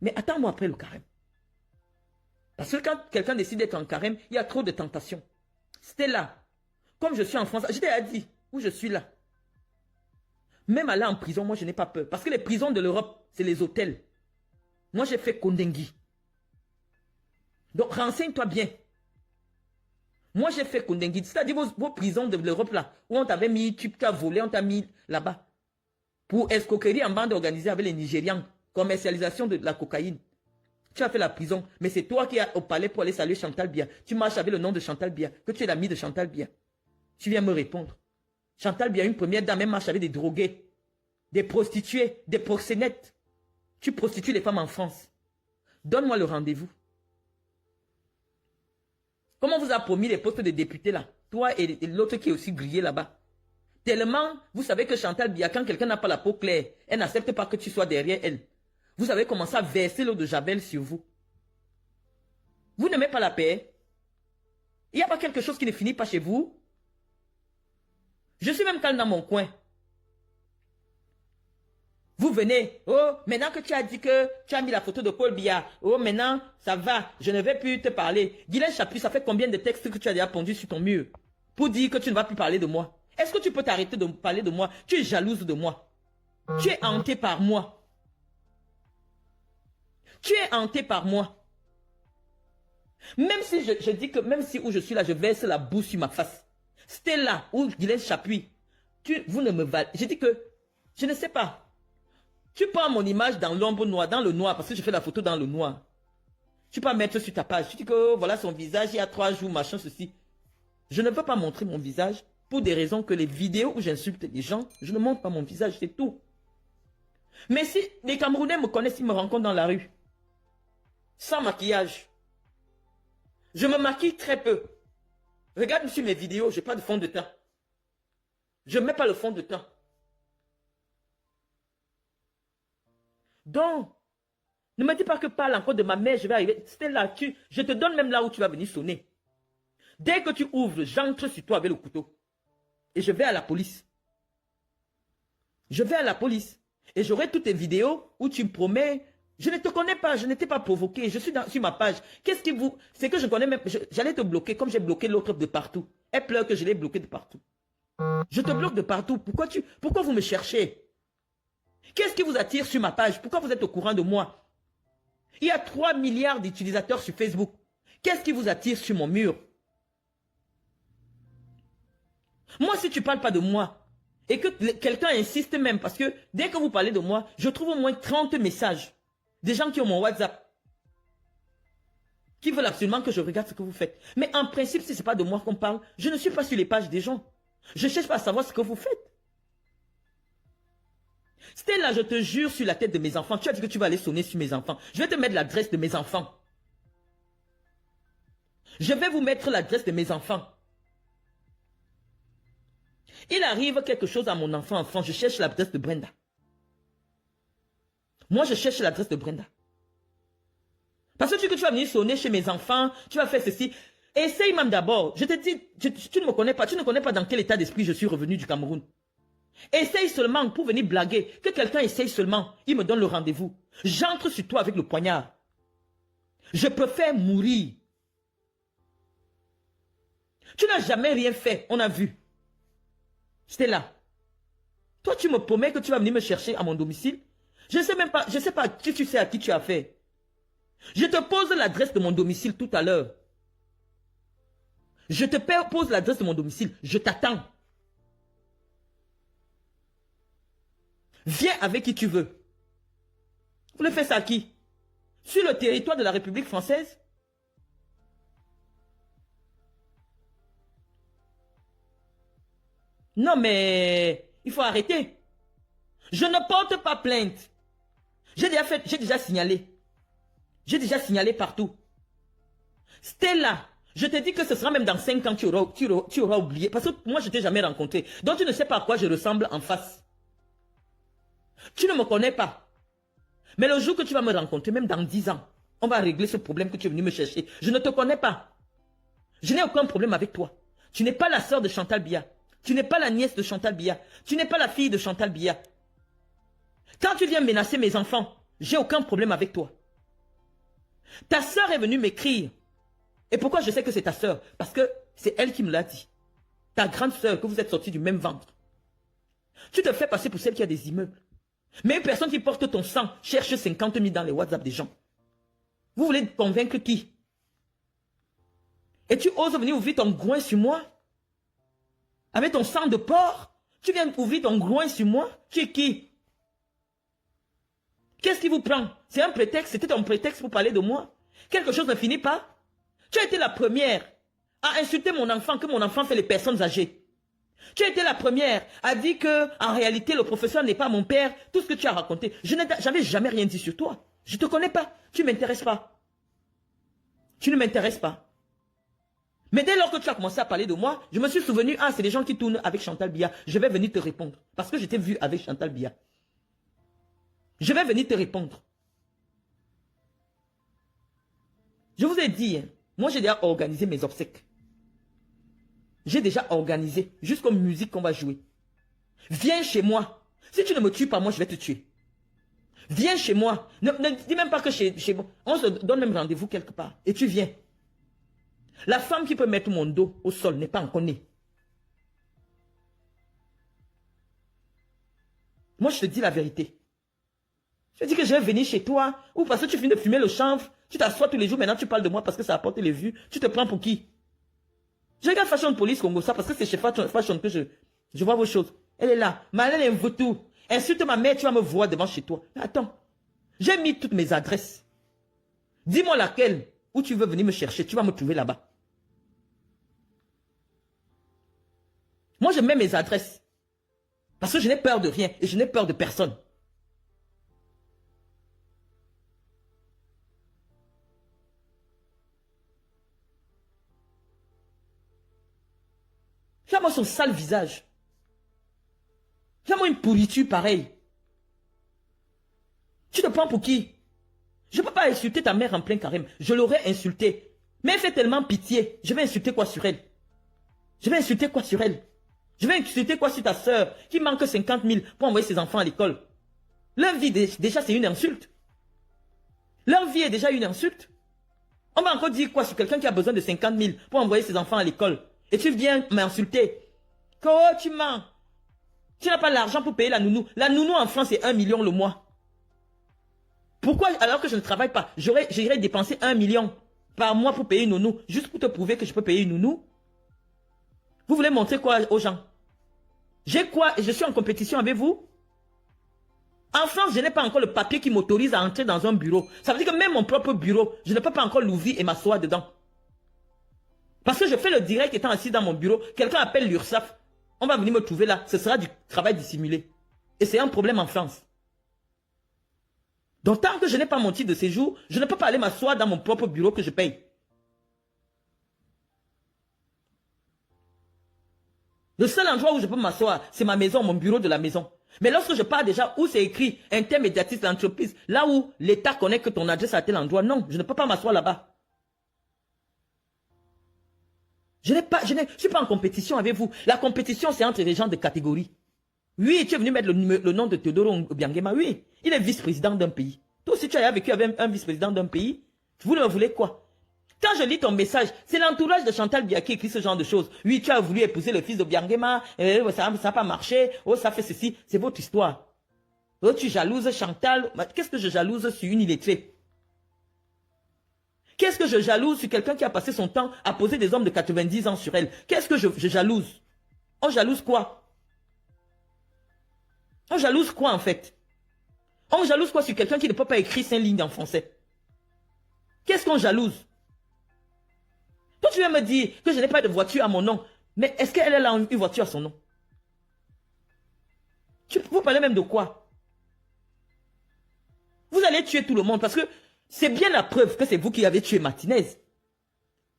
Speaker 2: Mais attends-moi après le carême. Parce que quand quelqu'un décide d'être en carême, il y a trop de tentations. C'était là. Comme je suis en France, je t'ai dit où je suis là. Même aller en prison, moi je n'ai pas peur. Parce que les prisons de l'Europe, c'est les hôtels. Moi j'ai fait Kondengui. Donc renseigne-toi bien. Moi j'ai fait Kondengui. C'est-à-dire vos prisons de l'Europe là, où on t'avait mis, tu as volé, on t'a mis là-bas. Pour escroquerie en bande organisée avec les Nigérians. Commercialisation de la cocaïne. Tu as fait la prison, mais c'est toi qui es au palais pour aller saluer Chantal Biya. Tu marches avec le nom de Chantal Biya, que tu es l'ami de Chantal Biya. Tu viens me répondre. Chantal Biya, une première dame, elle marche avec des drogués, des prostituées, des proxénètes. Tu prostitues les femmes en France. Donne-moi le rendez-vous. Comment on vous a promis les postes de députés là? Toi et l'autre qui est aussi grillé là-bas. Tellement, vous savez que Chantal Biya, quand quelqu'un n'a pas la peau claire, elle n'accepte pas que tu sois derrière elle. Vous avez commencé à verser l'eau de Javel sur vous. Vous n'aimez pas la paix? Il n'y a pas quelque chose qui ne finit pas chez vous? Je suis même calme dans mon coin. Vous venez, oh, maintenant que tu as dit que tu as mis la photo de Paul Biya, oh, maintenant, ça va, je ne vais plus te parler. Guylaine Chapuis, ça fait combien de textes que tu as déjà pondus sur ton mur pour dire que tu ne vas plus parler de moi? Est-ce que tu peux t'arrêter de parler de moi? Tu es jalouse de moi. Tu es hanté par moi. Tu es hanté par moi. Même si je dis que, même si où je suis là, je verse la boue sur ma face. C'était là où Guylaine Chapuis, vous ne me valez. Je dis que, je ne sais pas. Tu prends mon image dans l'ombre noire, dans le noir, parce que je fais la photo dans le noir. Tu peux mettre sur ta page. Tu dis que oh, voilà son visage, il y a 3 jours, machin, ceci. Je ne veux pas montrer mon visage pour des raisons que les vidéos où j'insulte les gens, je ne montre pas mon visage, c'est tout. Mais si les Camerounais me connaissent, ils me rencontrent dans la rue, sans maquillage, je me maquille très peu. Regarde sur mes vidéos, je n'ai pas de fond de teint. Je ne mets pas le fond de teint. Donc, ne me dis pas que parle encore de ma mère, je vais arriver. C'était là, je te donne même là où tu vas venir sonner. Dès que tu ouvres, j'entre sur toi avec le couteau. Et je vais à la police. Je vais à la police. Et j'aurai toutes tes vidéos où tu me promets. Je ne te connais pas, je n'étais pas provoqué. Je suis sur ma page. Qu'est-ce qui vous... C'est que je connais même... J'allais te bloquer comme j'ai bloqué l'autre de partout. Elle pleure que je l'ai bloqué de partout. Je te bloque de partout. Pourquoi vous me cherchez? Qu'est-ce qui vous attire sur ma page? Pourquoi vous êtes au courant de moi? Il y a 3 milliards d'utilisateurs sur Facebook. Qu'est-ce qui vous attire sur mon mur? Moi, si tu ne parles pas de moi, et que quelqu'un insiste même, parce que dès que vous parlez de moi, je trouve au moins 30 messages. Des gens qui ont mon WhatsApp. Qui veulent absolument que je regarde ce que vous faites. Mais en principe, si ce n'est pas de moi qu'on parle, je ne suis pas sur les pages des gens. Je ne cherche pas à savoir ce que vous faites. Stella, je te jure sur la tête de mes enfants, tu as dit que tu vas aller sonner sur mes enfants. Je vais te mettre l'adresse de mes enfants. Je vais vous mettre l'adresse de mes enfants. Il arrive quelque chose à mon enfant, je cherche l'adresse de Brenda. Moi, je cherche l'adresse de Brenda. Parce que tu vas venir sonner chez mes enfants, tu vas faire ceci. Essaye même d'abord. Je te dis, tu ne me connais pas, tu ne connais pas dans quel état d'esprit je suis revenu du Cameroun. Essaye seulement pour venir blaguer. Que quelqu'un essaye seulement, il me donne le rendez-vous. J'entre sur toi avec le poignard. Je préfère mourir. Tu n'as jamais rien fait, on a vu. J'étais là. Toi, tu me promets que tu vas venir me chercher à mon domicile. Je ne sais même pas, je ne sais pas si tu sais à qui tu as fait. Je te pose l'adresse de mon domicile tout à l'heure. Je te pose l'adresse de mon domicile. Je t'attends. Viens avec qui tu veux. Vous le faites ça à qui? Sur le territoire de la République française? Non, mais il faut arrêter. Je ne porte pas plainte. J'ai déjà signalé. J'ai déjà signalé partout. Stella, je te dis que ce sera même dans 5 ans, tu auras oublié. Parce que moi, je ne t'ai jamais rencontré. Donc, tu ne sais pas à quoi je ressemble en face. Tu ne me connais pas. Mais le jour que tu vas me rencontrer, même dans 10 ans, on va régler ce problème que tu es venu me chercher. Je ne te connais pas. Je n'ai aucun problème avec toi. Tu n'es pas la sœur de Chantal Biya. Tu n'es pas la nièce de Chantal Biya. Tu n'es pas la fille de Chantal Biya. Quand tu viens menacer mes enfants, j'ai aucun problème avec toi. Ta sœur est venue m'écrire. Et pourquoi je sais que c'est ta sœur? Parce que c'est elle qui me l'a dit. Ta grande sœur, que vous êtes sortis du même ventre. Tu te fais passer pour celle qui a des immeubles. Mais une personne qui porte ton sang cherche 50 000 dans les WhatsApp des gens. Vous voulez convaincre qui? Et tu oses venir ouvrir ton groin sur moi? Avec ton sang de porc? Tu viens ouvrir ton groin sur moi? Tu es qui? Qu'est-ce qui vous prend? C'est un prétexte? C'était un prétexte pour parler de moi? Quelque chose ne finit pas? Tu as été la première à insulter mon enfant, que mon enfant fait les personnes âgées. Tu as été la première à dire que, en réalité, le professeur n'est pas mon père. Tout ce que tu as raconté. Je n'avais jamais rien dit sur toi. Je ne te connais pas. Tu ne m'intéresses pas. Tu ne m'intéresses pas. Mais dès lors que tu as commencé à parler de moi, je me suis souvenu, ah, c'est des gens qui tournent avec Chantal Biya. Je vais venir te répondre. Parce que je t'ai vu avec Chantal Biya. Je vais venir te répondre. Je vous ai dit, moi j'ai déjà organisé mes obsèques. J'ai déjà organisé, jusqu'aux musiques qu'on va jouer. Viens chez moi. Si tu ne me tues pas, moi je vais te tuer. Viens chez moi. Ne dis même pas que chez moi. On se donne même rendez-vous quelque part. Et tu viens. La femme qui peut mettre mon dos au sol n'est pas encore née. Moi je te dis la vérité. Je dis que je vais venir chez toi, ou parce que tu finis de fumer le chanvre, tu t'assois tous les jours, maintenant tu parles de moi parce que ça apporte les vues, tu te prends pour qui? Je regarde Fashion Police Congo, ça parce que c'est chez Fashion que je vois vos choses. Elle est là, Malène est un vautour. Insulte ma mère, tu vas me voir devant chez toi. Mais attends, j'ai mis toutes mes adresses. Dis-moi laquelle, où tu veux venir me chercher, tu vas me trouver là-bas. Moi, je mets mes adresses. Parce que je n'ai peur de rien et je n'ai peur de personne. Regarde-moi son sale visage. Regarde-moi une pourriture pareille. Tu te prends pour qui? Je ne peux pas insulter ta mère en plein carême. Je l'aurais insultée. Mais elle fait tellement pitié. Je vais insulter quoi sur elle? Je vais insulter quoi sur elle? Je vais insulter quoi sur ta soeur qui manque 50 000 pour envoyer ses enfants à l'école? Leur vie, déjà, c'est une insulte. Leur vie est déjà une insulte. On va encore dire quoi sur quelqu'un qui a besoin de 50 000 pour envoyer ses enfants à l'école? Et tu viens m'insulter. Oh, tu mens. Tu n'as pas l'argent pour payer la nounou. La nounou en France, c'est 1 million le mois. Pourquoi, alors que je ne travaille pas, j'irais dépenser 1 million par mois pour payer une nounou, juste pour te prouver que je peux payer une nounou? Vous voulez montrer quoi aux gens? J'ai quoi? Je suis en compétition avec vous? En France, je n'ai pas encore le papier qui m'autorise à entrer dans un bureau. Ça veut dire que même mon propre bureau, je ne peux pas encore l'ouvrir et m'asseoir dedans. Parce que je fais le direct étant assis dans mon bureau. Quelqu'un appelle l'URSSAF. On va venir me trouver là. Ce sera du travail dissimulé. Et c'est un problème en France. Donc tant que je n'ai pas mon titre de séjour, je ne peux pas aller m'asseoir dans mon propre bureau que je paye. Le seul endroit où je peux m'asseoir, c'est ma maison, mon bureau de la maison. Mais lorsque je pars déjà où c'est écrit intermédiatrice d'entreprise, là où l'État connaît que ton adresse à tel endroit, non, je ne peux pas m'asseoir là-bas. Je ne suis pas en compétition avec vous. La compétition, c'est entre les gens de catégorie. Oui, tu es venu mettre le nom de Teodoro Obiangema. Oui, il est vice-président d'un pays. Toi aussi, tu as vécu avec un vice-président d'un pays. Vous ne voulez quoi? Quand je lis ton message, c'est l'entourage de Chantal Biya qui écrit ce genre de choses. Oui, tu as voulu épouser le fils de Biangema, ça n'a pas marché, oh, ça fait ceci. C'est votre histoire. Oh, tu jalouses Chantal. Qu'est-ce que je jalouse sur une illettrée? Qu'est-ce que je jalouse sur quelqu'un qui a passé son temps à poser des hommes de 90 ans sur elle? Qu'est-ce que je jalouse? On jalouse quoi? On jalouse quoi en fait? On jalouse quoi sur quelqu'un qui ne peut pas écrire 5 lignes en français? Qu'est-ce qu'on jalouse? Toi, tu viens me dire que je n'ai pas de voiture à mon nom. Mais est-ce qu'elle a une voiture à son nom? Vous parlez même de quoi? Vous allez tuer tout le monde parce que c'est bien la preuve que c'est vous qui avez tué Martinez.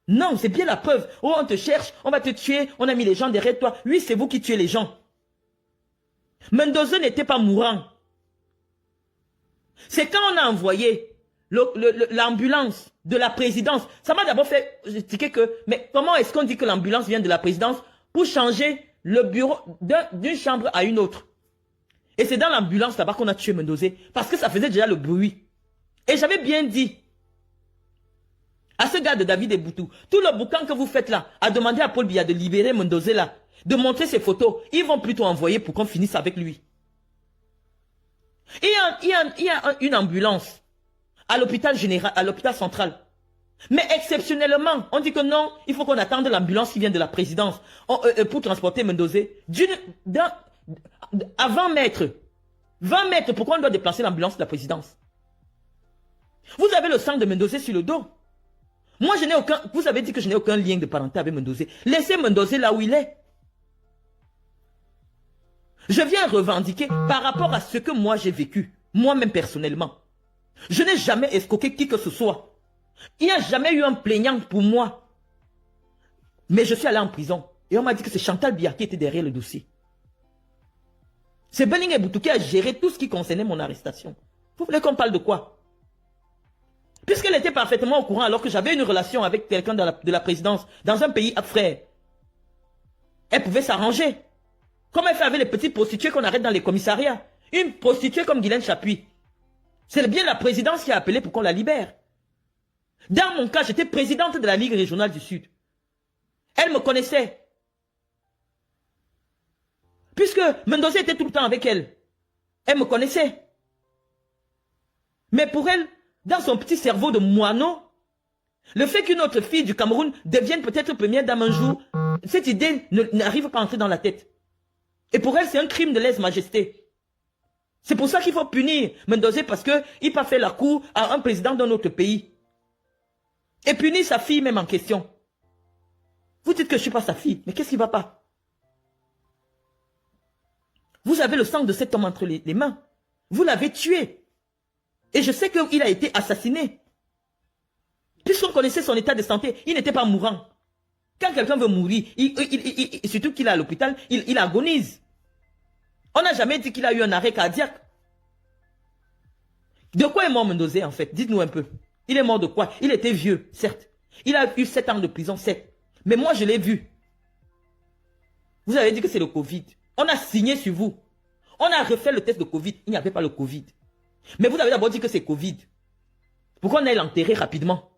Speaker 2: Non, c'est bien la preuve. Oh, on te cherche, on va te tuer, on a mis les gens derrière toi. Oui, c'est vous qui tuez les gens. Mendoza n'était pas mourant. C'est quand on a envoyé l'ambulance de la présidence. Ça m'a d'abord fait expliquer que, mais comment est-ce qu'on dit que l'ambulance vient de la présidence pour changer le bureau d'une chambre à une autre? Et c'est dans l'ambulance là-bas qu'on a tué Mendoza parce que ça faisait déjà le bruit. Et j'avais bien dit à ce gars de David Eboutou, tout le boucan que vous faites là, à demander à Paul Biya de libérer Mendoza là, de montrer ses photos, ils vont plutôt envoyer pour qu'on finisse avec lui. Il y a une ambulance à l'hôpital général, à l'hôpital central. Mais exceptionnellement, on dit que non, il faut qu'on attende l'ambulance qui vient de la présidence pour transporter Mendoza. À 20 mètres. 20 mètres, pourquoi on doit déplacer l'ambulance de la présidence? Vous avez le sang de Mendoza sur le dos. Moi, je n'ai aucun... Vous avez dit que je n'ai aucun lien de parenté avec Mendoza. Laissez Mendoza là où il est. Je viens revendiquer par rapport à ce que moi j'ai vécu, moi-même personnellement. Je n'ai jamais escroqué qui que ce soit. Il n'y a jamais eu un plaignant pour moi. Mais je suis allé en prison. Et on m'a dit que c'est Chantal Biya qui était derrière le dossier. C'est Benning Eboutou qui a géré tout ce qui concernait mon arrestation. Vous voulez qu'on parle de quoi? Puisqu'elle était parfaitement au courant alors que j'avais une relation avec quelqu'un de la présidence dans un pays frère. Elle pouvait s'arranger. Comme elle fait avec les petites prostituées qu'on arrête dans les commissariats. Une prostituée comme Guylaine Chapuis. C'est bien la présidence qui a appelé pour qu'on la libère. Dans mon cas, j'étais présidente de la Ligue régionale du Sud. Elle me connaissait. Puisque Mendoza était tout le temps avec elle. Elle me connaissait. Mais pour elle, dans son petit cerveau de moineau, le fait qu'une autre fille du Cameroun devienne peut-être première dame un jour, cette idée n'arrive pas à entrer dans la tête. Et pour elle, c'est un crime de lèse-majesté. C'est pour ça qu'il faut punir Mendoza parce qu'il n'a pas fait la cour à un président d'un autre pays. Et punir sa fille même en question. Vous dites que je ne suis pas sa fille, mais qu'est-ce qui ne va pas? Vous avez le sang de cet homme entre les mains. Vous l'avez tué. Et je sais qu'il a été assassiné. Puisqu'on connaissait son état de santé, il n'était pas mourant. Quand quelqu'un veut mourir, surtout qu'il est à l'hôpital, il agonise. On n'a jamais dit qu'il a eu un arrêt cardiaque. De quoi est mort Mendoza en fait? Dites-nous un peu. Il est mort de quoi? Il était vieux, certes. Il a eu 7 ans de prison, certes. Mais moi, je l'ai vu. Vous avez dit que c'est le Covid. On a signé sur vous. On a refait le test de Covid. Il n'y avait pas le Covid. Mais vous avez d'abord dit que c'est Covid. Pourquoi on a l'enterré rapidement?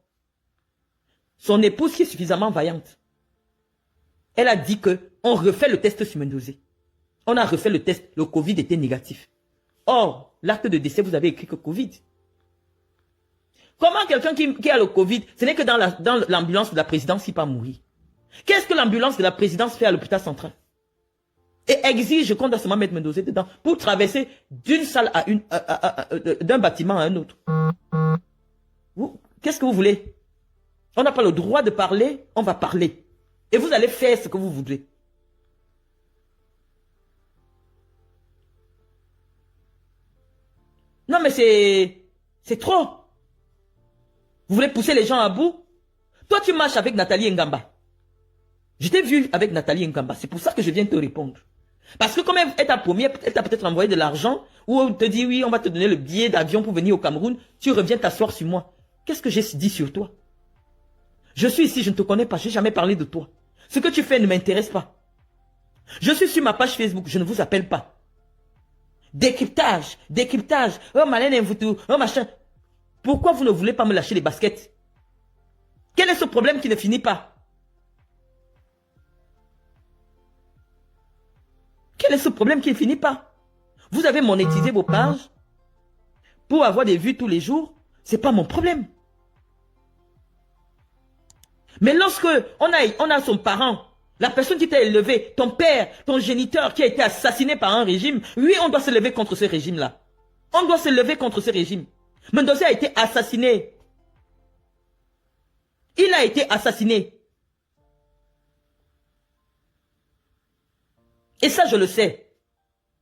Speaker 2: Son épouse qui est suffisamment vaillante. Elle a dit qu'on refait le test sur Mendoza. On a refait le test. Le Covid était négatif. Or, l'acte de décès, vous avez écrit que Covid. Comment quelqu'un qui a le Covid, ce n'est que dans l'ambulance de la présidence qui peut mourir? Qu'est-ce que l'ambulance de la présidence fait à l'hôpital central? Et exige qu'on doit seulement mettre Mendoza dedans pour traverser d'une salle à d'un bâtiment à un autre. Qu'est-ce que vous voulez? On n'a pas le droit de parler, on va parler. Et vous allez faire ce que vous voudrez. Non mais c'est trop. Vous voulez pousser les gens à bout? Toi tu marches avec Nathalie Ngamba. Je t'ai vu avec Nathalie Ngamba. C'est pour ça que je viens te répondre. Parce que comme elle t'a promis, elle t'a peut-être envoyé de l'argent, ou elle te dit oui, on va te donner le billet d'avion pour venir au Cameroun, tu reviens t'asseoir sur moi. Qu'est-ce que j'ai dit sur toi? Je suis ici, je ne te connais pas, je n'ai jamais parlé de toi. Ce que tu fais ne m'intéresse pas. Je suis sur ma page Facebook, je ne vous appelle pas. Décryptage, oh Malène Mvoutou, oh machin. Pourquoi vous ne voulez pas me lâcher les baskets? Quel est ce problème qui ne finit pas? Quel est ce problème qui ne finit pas? Vous avez monétisé vos pages pour avoir des vues tous les jours. Ce n'est pas mon problème. Mais lorsque on a son parent, la personne qui t'a élevé, ton père, ton géniteur qui a été assassiné par un régime, oui, on doit se lever contre ce régime-là. On doit se lever contre ce régime. Mendoza a été assassiné. Il a été assassiné. Et ça, je le sais.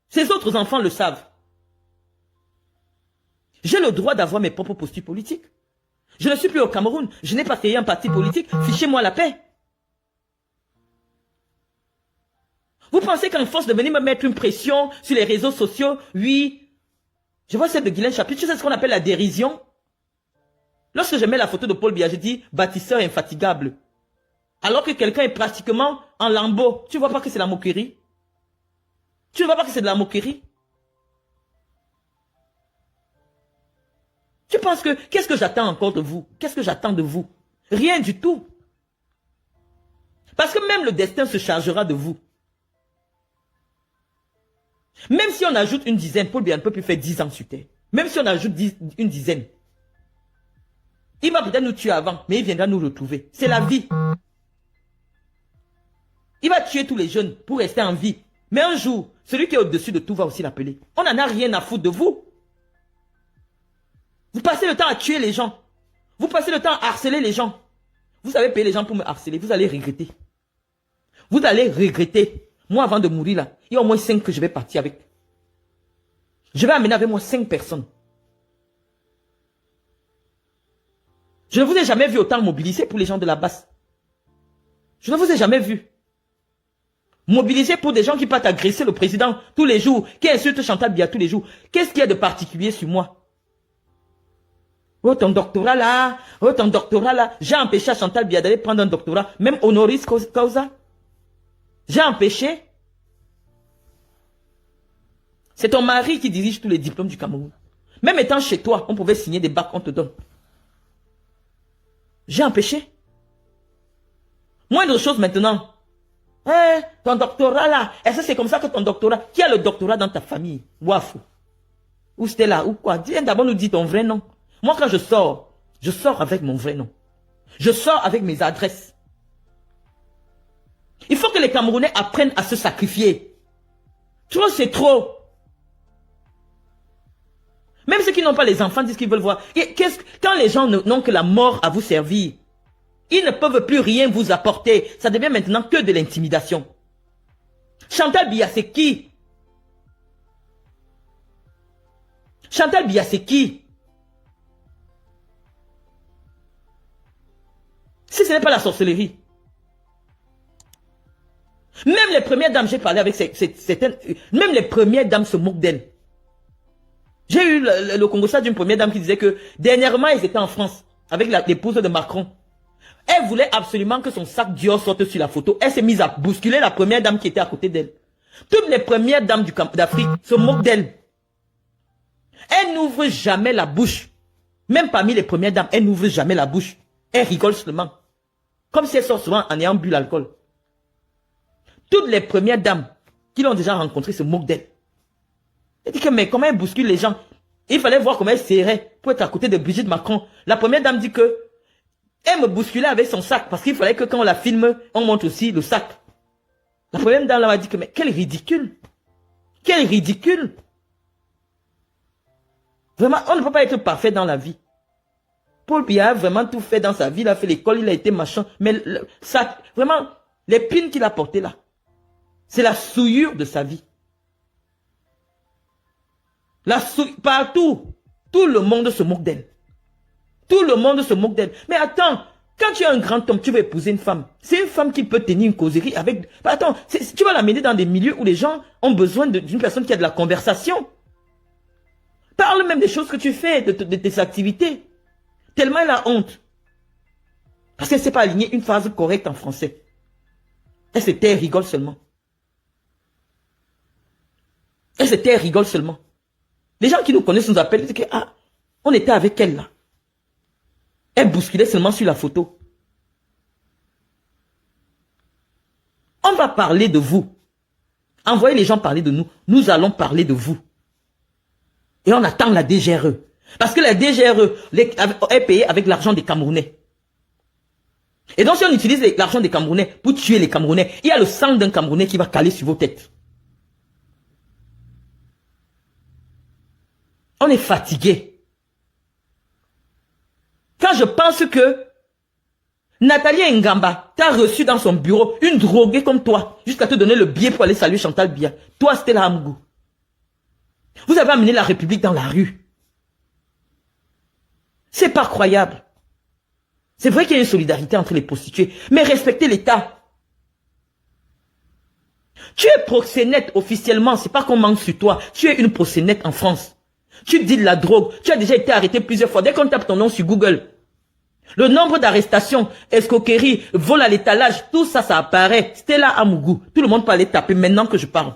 Speaker 2: Ses autres enfants le savent. J'ai le droit d'avoir mes propres postures politiques. Je ne suis plus au Cameroun. Je n'ai pas créé un parti politique. Fichez-moi la paix. Vous pensez qu'en force de venir me mettre une pression sur les réseaux sociaux, oui, je vois celle de Guylaine Chapuis, tu sais ce qu'on appelle la dérision? Lorsque je mets la photo de Paul Biya, je dis bâtisseur infatigable. Alors que quelqu'un est pratiquement en lambeaux. Tu ne vois pas que c'est la moquerie? Tu ne vois pas que c'est de la moquerie? Tu penses que, qu'est-ce que j'attends encore de vous? Qu'est-ce que j'attends de vous? Rien du tout. Parce que même le destin se chargera de vous. Même si on ajoute une dizaine, Paul Biya ne peut plus faire 10 ans sur terre. Même si on ajoute une dizaine. Il va peut-être nous tuer avant, mais il viendra nous retrouver. C'est la vie. Il va tuer tous les jeunes pour rester en vie. Mais un jour, celui qui est au-dessus de tout va aussi l'appeler. On n'en a rien à foutre de vous. Vous passez le temps à tuer les gens. Vous passez le temps à harceler les gens. Vous avez payé les gens pour me harceler. Vous allez regretter. Vous allez regretter. Moi, avant de mourir là, il y a au moins 5 que je vais partir avec. Je vais amener avec moi 5 personnes. Je ne vous ai jamais vu autant mobiliser pour les gens de la basse. Je ne vous ai jamais vu. Mobiliser pour des gens qui partent agresser le président tous les jours, qui insultent Chantal Biya tous les jours. Qu'est-ce qu'il y a de particulier sur moi? Oh, ton doctorat là, oh, ton doctorat là. J'ai empêché à Chantal Biya d'aller prendre un doctorat, même honoris causa. J'ai empêché. C'est ton mari qui dirige tous les diplômes du Cameroun. Même étant chez toi, on pouvait signer des bacs, on te donne. J'ai empêché. Moindre chose maintenant. Hein, ton doctorat là, est-ce que c'est comme ça que ton doctorat... Qui a le doctorat dans ta famille? Wafou. Ou Stella, ou quoi? Viens d'abord nous dire ton vrai nom. Moi quand je sors avec mon vrai nom. Je sors avec mes adresses. Il faut que les Camerounais apprennent à se sacrifier. Trop c'est trop. Même ceux qui n'ont pas les enfants disent qu'ils veulent voir. Quand les gens n'ont que la mort à vous servir, Ils ne peuvent plus rien vous apporter. Ça devient maintenant que de l'intimidation. Chantal Biya, c'est qui? Chantal Biya, c'est qui? Si ce n'est pas la sorcellerie. Même les premières dames, j'ai parlé avec certaines, même les premières dames se moquent d'elles. J'ai eu le Congo d'une première dame qui disait que dernièrement, ils étaient en France avec l'épouse de Macron. Elle voulait absolument que son sac Dior sorte sur la photo. Elle s'est mise à bousculer la première dame qui était à côté d'elle. Toutes les premières dames d'Afrique se moquent d'elle. Elle n'ouvre jamais la bouche. Même parmi les premières dames, elle n'ouvre jamais la bouche. Elle rigole seulement. Comme si elle sort souvent en ayant bu l'alcool. Toutes les premières dames qui l'ont déjà rencontrée se moquent d'elle. Elle dit que mais comment elle bouscule les gens? Il fallait voir comment elle serrait pour être à côté de Brigitte Macron. La première dame dit que elle me bousculait avec son sac parce qu'il fallait que quand on la filme, on montre aussi le sac. La première dame m'a dit que mais quel ridicule. Quel ridicule. Vraiment, on ne peut pas être parfait dans la vie. Paul Biya a vraiment tout fait dans sa vie. Il a fait l'école, il a été machin. Mais ça, vraiment, l'épine qu'il a portée là, c'est la souillure de sa vie. Partout, tout le monde se moque d'elle. Tout le monde se moque d'elle. Mais attends, quand tu es un grand homme, tu veux épouser une femme. C'est une femme qui peut tenir une causerie avec... Attends, tu vas l'amener dans des milieux où les gens ont besoin d'une personne qui a de la conversation. Parle même des choses que tu fais, de tes activités. Tellement elle a honte. Parce qu'elle ne sait pas aligner une phrase correcte en français. Elle se tait, elle rigole seulement. Elle se tait, elle rigole seulement. Les gens qui nous connaissent nous appellent, disent que, ah, on était avec elle là. Elle bousculait seulement sur la photo. On va parler de vous. Envoyez les gens parler de nous. Nous allons parler de vous. Et on attend la DGRE. Parce que la DGRE est payée avec l'argent des Camerounais. Et donc si on utilise l'argent des Camerounais pour tuer les Camerounais, il y a le sang d'un Camerounais qui va caler sur vos têtes. On est fatigué. Quand je pense que Nathalie Ngamba t'a reçu dans son bureau une droguée comme toi, jusqu'à te donner le billet pour aller saluer Chantal Biya. Toi, Stella Amougou. Vous avez amené la République dans la rue. C'est pas croyable. C'est vrai qu'il y a une solidarité entre les prostituées, mais respectez l'État. Tu es proxénète officiellement, c'est pas qu'on manque sur toi. Tu es une proxénète en France. Tu dis de la drogue. Tu as déjà été arrêté plusieurs fois. Dès qu'on tape ton nom sur Google, le nombre d'arrestations, escroqueries, vol à l'étalage, tout ça, ça apparaît. Stella Amougou. Tout le monde peut aller taper maintenant que je parle.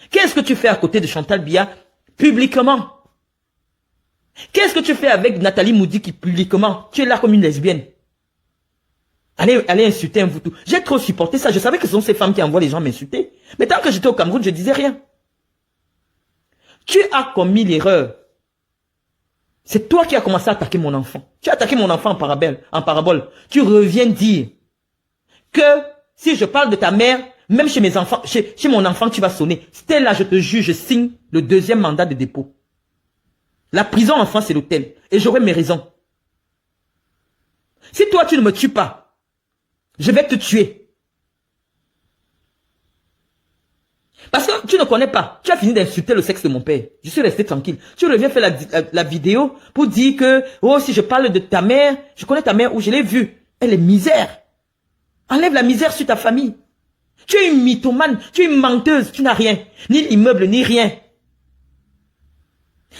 Speaker 2: Qu'est-ce que tu fais à côté de Chantal Biya publiquement? Qu'est-ce que tu fais avec Nathalie Moudiki publiquement? Tu es là comme une lesbienne. Allez insulter un Voutou. J'ai trop supporté ça. Je savais que ce sont ces femmes qui envoient les gens m'insulter. Mais tant que j'étais au Cameroun, je disais rien. Tu as commis l'erreur. C'est toi qui as commencé à attaquer mon enfant. Tu as attaqué mon enfant en parabole. Tu reviens dire que si je parle de ta mère, même chez mes enfants, chez mon enfant, tu vas sonner. Stella, je te jure, je signe le 2e mandat de dépôt. La prison en France, c'est l'hôtel. Et j'aurai mes raisons. Si toi, tu ne me tues pas, je vais te tuer. Parce que tu ne connais pas. Tu as fini d'insulter le sexe de mon père. Je suis resté tranquille. Tu reviens faire la vidéo pour dire que, oh, si je parle de ta mère, je connais ta mère où je l'ai vue. Elle est misère. Enlève la misère sur ta famille. Tu es une mythomane, tu es une menteuse, tu n'as rien. Ni l'immeuble, ni rien.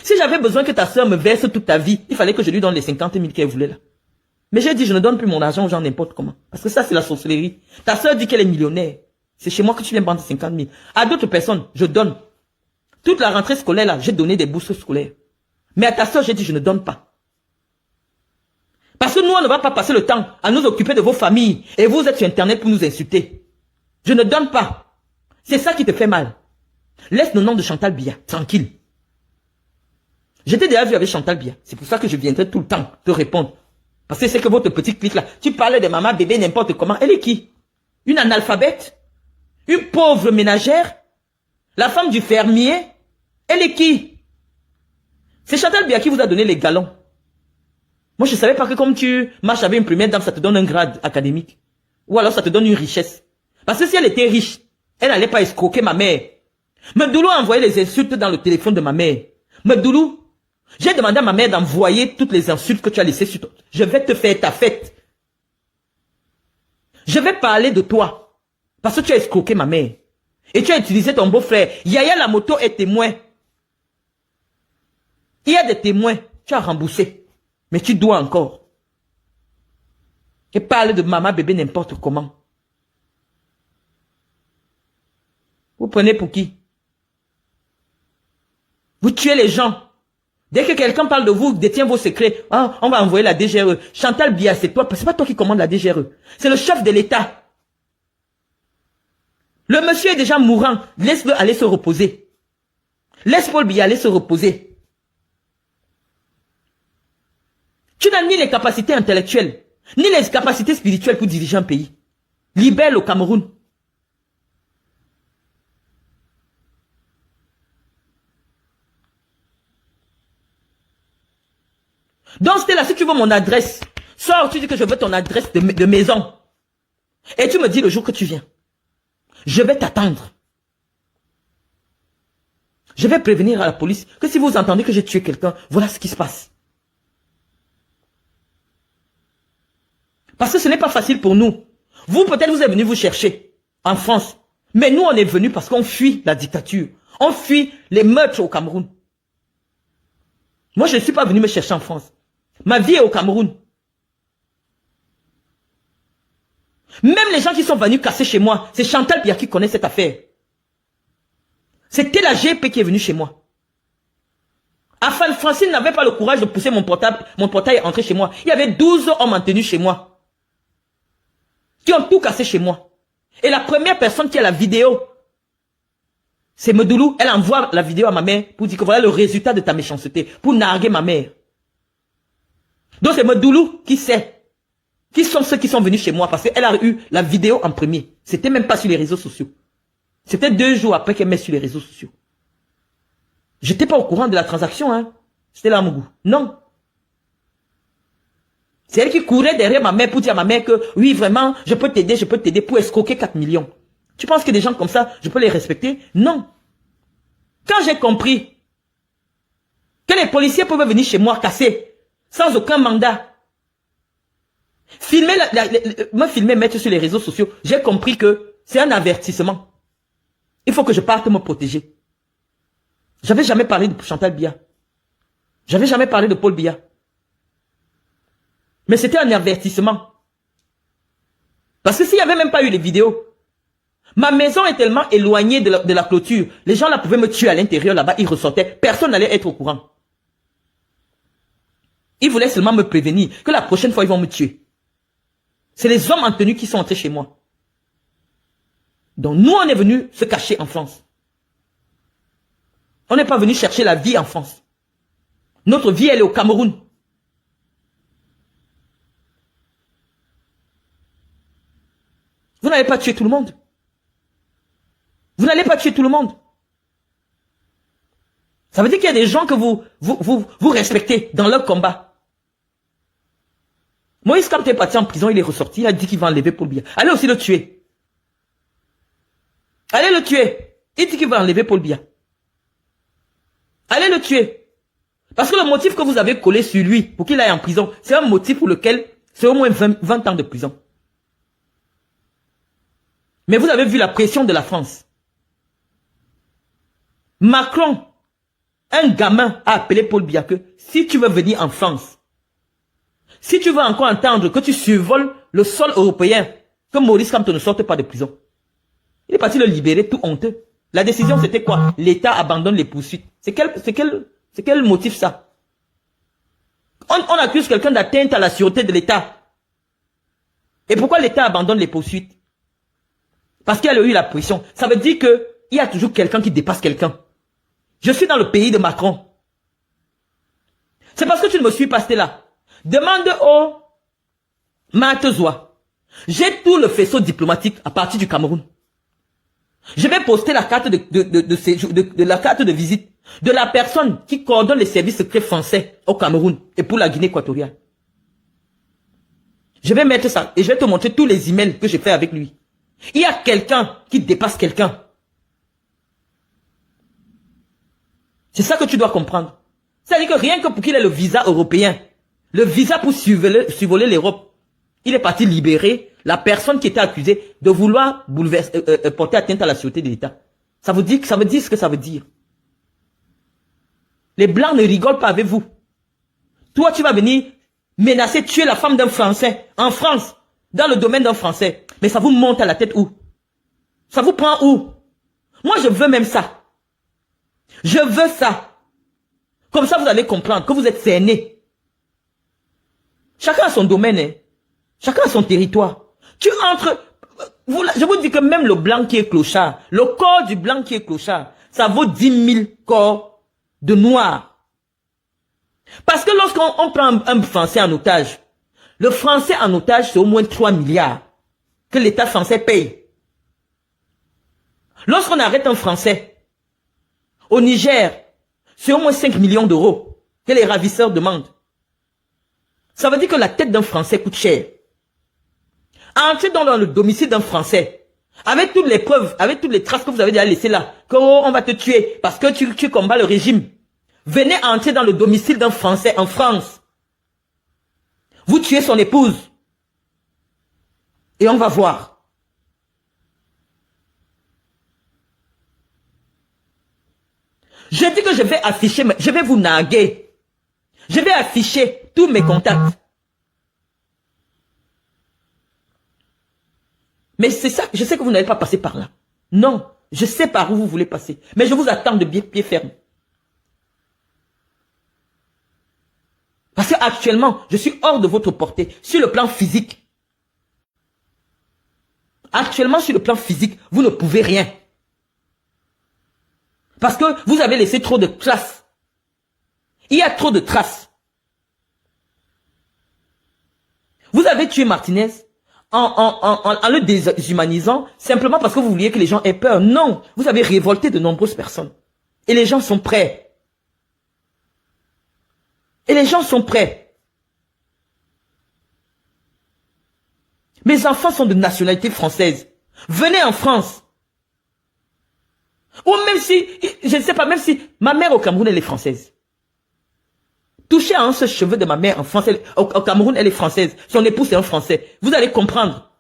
Speaker 2: Si j'avais besoin que ta soeur me verse toute ta vie, il fallait que je lui donne les 50 000 qu'elle voulait là. Mais j'ai dit, je ne donne plus mon argent aux gens n'importe comment. Parce que ça, c'est la sorcellerie. Ta soeur dit qu'elle est millionnaire. C'est chez moi que tu viens prendre 50 000. À d'autres personnes, je donne. Toute la rentrée scolaire là, j'ai donné des bourses scolaires. Mais à ta soeur, j'ai dit, je ne donne pas. Parce que nous, on ne va pas passer le temps à nous occuper de vos familles. Et vous êtes sur Internet pour nous insulter. Je ne donne pas. C'est ça qui te fait mal. Laisse le nom de Chantal Biya, tranquille. J'étais déjà vu avec Chantal Biya. C'est pour ça que je viendrai tout le temps te répondre. Parce que c'est que votre petite clique là, tu parlais de maman, bébé, n'importe comment. Elle est qui? Une analphabète? Une pauvre ménagère? La femme du fermier? Elle est qui? C'est Chantal Biya qui vous a donné les galons. Moi, je ne savais pas que comme tu marches avec une première dame, ça te donne un grade académique. Ou alors ça te donne une richesse. Parce que si elle était riche, elle n'allait pas escroquer ma mère. Medoulou a envoyé les insultes dans le téléphone de ma mère. Medoulou, j'ai demandé à ma mère d'envoyer toutes les insultes que tu as laissées sur toi. Je vais te faire ta fête. Je vais parler de toi. Parce que tu as escroqué ma mère. Et tu as utilisé ton beau-frère. Yaya la moto est témoin. Il y a des témoins. Tu as remboursé. Mais tu dois encore. Et parle de maman bébé n'importe comment. Vous prenez pour qui? Vous tuez les gens. Dès que quelqu'un parle de vous, détient vos secrets, ah, on va envoyer la DGRE. Chantal Biya, c'est toi, c'est pas toi qui commande la DGRE. C'est le chef de l'État. Le monsieur est déjà mourant. Laisse-le aller se reposer. Laisse Paul Biya aller se reposer. Tu n'as ni les capacités intellectuelles, ni les capacités spirituelles pour diriger un pays. Libère le Cameroun. Donc, Stella, si tu veux mon adresse, sors, tu dis que je veux ton adresse de maison. Et tu me dis le jour que tu viens. Je vais t'attendre. Je vais prévenir à la police que si vous entendez que j'ai tué quelqu'un, voilà ce qui se passe. Parce que ce n'est pas facile pour nous. Vous, peut-être, vous êtes venus vous chercher en France. Mais nous, on est venus parce qu'on fuit la dictature. On fuit les meurtres au Cameroun. Moi, je ne suis pas venu me chercher en France. Ma vie est au Cameroun. Même les gens qui sont venus casser chez moi, c'est Chantal Biya qui connaît cette affaire. C'était la GP qui est venue chez moi. Afan Francine n'avait pas le courage de pousser mon portail et entrer chez moi. Il y avait 12 hommes en tenue chez moi. Qui ont tout cassé chez moi. Et la première personne qui a la vidéo, c'est Medoulou. Elle envoie la vidéo à ma mère pour dire que voilà le résultat de ta méchanceté. Pour narguer ma mère. Donc c'est Medoulou qui sait. Qui sont ceux qui sont venus chez moi parce qu'elle a eu la vidéo en premier. C'était même pas sur les réseaux sociaux. C'était 2 jours après qu'elle met sur les réseaux sociaux. J'étais pas au courant de la transaction, hein. C'était là mon goût. Non. C'est elle qui courait derrière ma mère pour dire à ma mère que oui, vraiment, je peux t'aider pour escroquer 4 millions. Tu penses que des gens comme ça, je peux les respecter? Non. Quand j'ai compris que les policiers peuvent venir chez moi casser sans aucun mandat, me filmer, mettre sur les réseaux sociaux, j'ai compris que c'est un avertissement. Il faut que je parte me protéger. J'avais jamais parlé de Chantal Biya. J'avais jamais parlé de Paul Biya. Mais c'était un avertissement. Parce que s'il n'y avait même pas eu les vidéos, ma maison est tellement éloignée de la clôture, les gens là pouvaient me tuer à l'intérieur là-bas, ils ressortaient, personne n'allait être au courant. Ils voulaient seulement me prévenir que la prochaine fois ils vont me tuer. C'est les hommes en tenue qui sont entrés chez moi. Donc nous on est venus se cacher en France. On n'est pas venu chercher la vie en France. Notre vie elle est au Cameroun. Vous n'allez pas tuer tout le monde. Vous n'allez pas tuer tout le monde. Ça veut dire qu'il y a des gens que vous respectez dans leur combat. Moïse, quand il est parti en prison, il est ressorti, il a dit qu'il va enlever Paul Biya. Allez aussi le tuer. Allez le tuer. Il dit qu'il va enlever Paul Biya. Allez le tuer. Parce que le motif que vous avez collé sur lui pour qu'il aille en prison, c'est un motif pour lequel c'est au moins 20 ans de prison. Mais vous avez vu la pression de la France. Macron, un gamin, a appelé Paul Biya que si tu veux venir en France, si tu veux encore entendre que tu survoles le sol européen, que Maurice Kamto ne sorte pas de prison. Il est parti le libérer tout honteux. La décision c'était quoi? L'État abandonne les poursuites. C'est quel motif ça? On accuse quelqu'un d'atteinte à la sûreté de l'État. Et pourquoi l'État abandonne les poursuites? Parce qu'il y a eu la pression. Ça veut dire qu'il y a toujours quelqu'un qui dépasse quelqu'un. Je suis dans le pays de Macron. C'est parce que tu ne me suis pas là. Demande au Matezoa. J'ai tout le faisceau diplomatique à partir du Cameroun. Je vais poster la carte la carte de visite de la personne qui coordonne les services secrets français au Cameroun et pour la Guinée équatoriale. Je vais mettre ça et je vais te montrer tous les emails que j'ai fait avec lui. Il y a quelqu'un qui dépasse quelqu'un. C'est ça que tu dois comprendre. C'est-à-dire que rien que pour qu'il ait le visa européen, le visa pour survoler l'Europe, il est parti libérer la personne qui était accusée de vouloir porter atteinte à la sûreté de l'État. Ça veut dire ce que ça veut dire. Les Blancs ne rigolent pas avec vous. Toi, tu vas venir menacer, tuer la femme d'un Français en France, dans le domaine d'un Français. Mais ça vous monte à la tête où? Ça vous prend où? Moi, je veux même ça. Je veux ça. Comme ça, vous allez comprendre que vous êtes cernés. Chacun a son domaine. Hein. Chacun a son territoire. Tu entres... Je vous dis que même le blanc qui est clochard, le corps du blanc qui est clochard, ça vaut 10 000 corps de noir. Parce que lorsqu'on prend un Français en otage, le Français en otage, c'est au moins 3 milliards que l'État français paye. Lorsqu'on arrête un Français, au Niger, c'est au moins 5 millions d'euros que les ravisseurs demandent. Ça veut dire que la tête d'un Français coûte cher. Entrez dans le domicile d'un Français, avec toutes les preuves, avec toutes les traces que vous avez déjà laissées là, qu'on va te tuer parce que tu combats le régime. Venez entrer dans le domicile d'un Français en France. Vous tuez son épouse. Et on va voir. Je dis que je vais afficher, je vais vous narguer. Je vais afficher tous mes contacts. Mais c'est ça, je sais que vous n'allez pas passer par là. Non, je sais par où vous voulez passer. Mais je vous attends de pied ferme. Parce qu'actuellement, je suis hors de votre portée, sur le plan physique. Actuellement, sur le plan physique, vous ne pouvez rien. Parce que vous avez laissé trop de traces. Il y a trop de traces. Vous avez tué Martinez en le déshumanisant, simplement parce que vous vouliez que les gens aient peur. Non, vous avez révolté de nombreuses personnes. Et les gens sont prêts. Et les gens sont prêts. Mes enfants sont de nationalité française. Venez en France. Ou même si, je ne sais pas, même si ma mère au Cameroun, elle est française. Touchez à un seul cheveu de ma mère en France, au Cameroun, elle est française. Son époux, c'est un Français. Vous allez comprendre.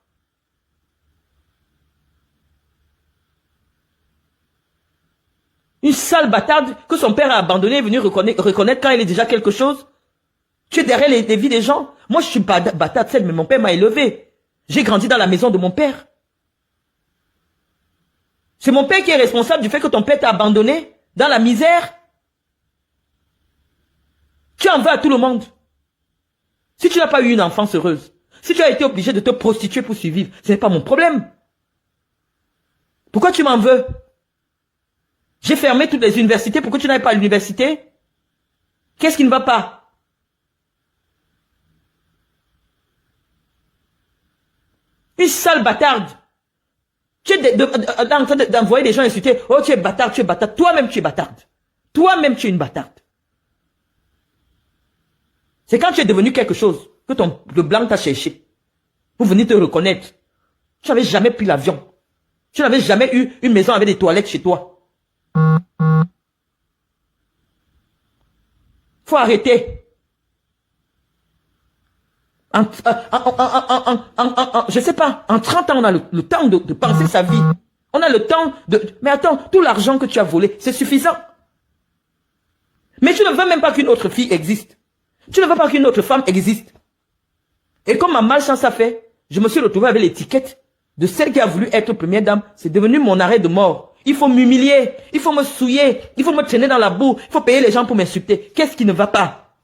Speaker 2: Une sale bâtarde que son père a abandonnée est venue reconnaître quand elle est déjà quelque chose. Tu es derrière les vies des gens. Moi, je suis pas bâtarde, mais mon père m'a élevé. J'ai grandi dans la maison de mon père. C'est mon père qui est responsable du fait que ton père t'a abandonné dans la misère. Tu en veux à tout le monde. Si tu n'as pas eu une enfance heureuse, si tu as été obligé de te prostituer pour survivre, ce n'est pas mon problème. Pourquoi tu m'en veux? J'ai fermé toutes les universités. Pourquoi tu n'ailles pas à l'université? Qu'est-ce qui ne va pas? Une sale bâtarde. Tu es en train d'envoyer des gens insulter. Oh, tu es bâtard, tu es bâtard. Toi-même, tu es bâtarde. Toi-même, tu es une bâtarde. C'est quand tu es devenu quelque chose que le blanc t'a cherché. Pour venir te reconnaître. Tu n'avais jamais pris l'avion. Tu n'avais jamais eu une maison avec des toilettes chez toi. Faut arrêter. Je sais pas, en 30 ans, on a le temps de penser sa vie. On a le temps de... Mais attends, tout l'argent que tu as volé, c'est suffisant. Mais tu ne veux même pas qu'une autre fille existe. Tu ne veux pas qu'une autre femme existe. Et comme ma malchance a fait, je me suis retrouvé avec l'étiquette de celle qui a voulu être première dame. C'est devenu mon arrêt de mort. Il faut m'humilier, il faut me souiller, il faut me traîner dans la boue, il faut payer les gens pour m'insulter. Qu'est-ce qui ne va pas?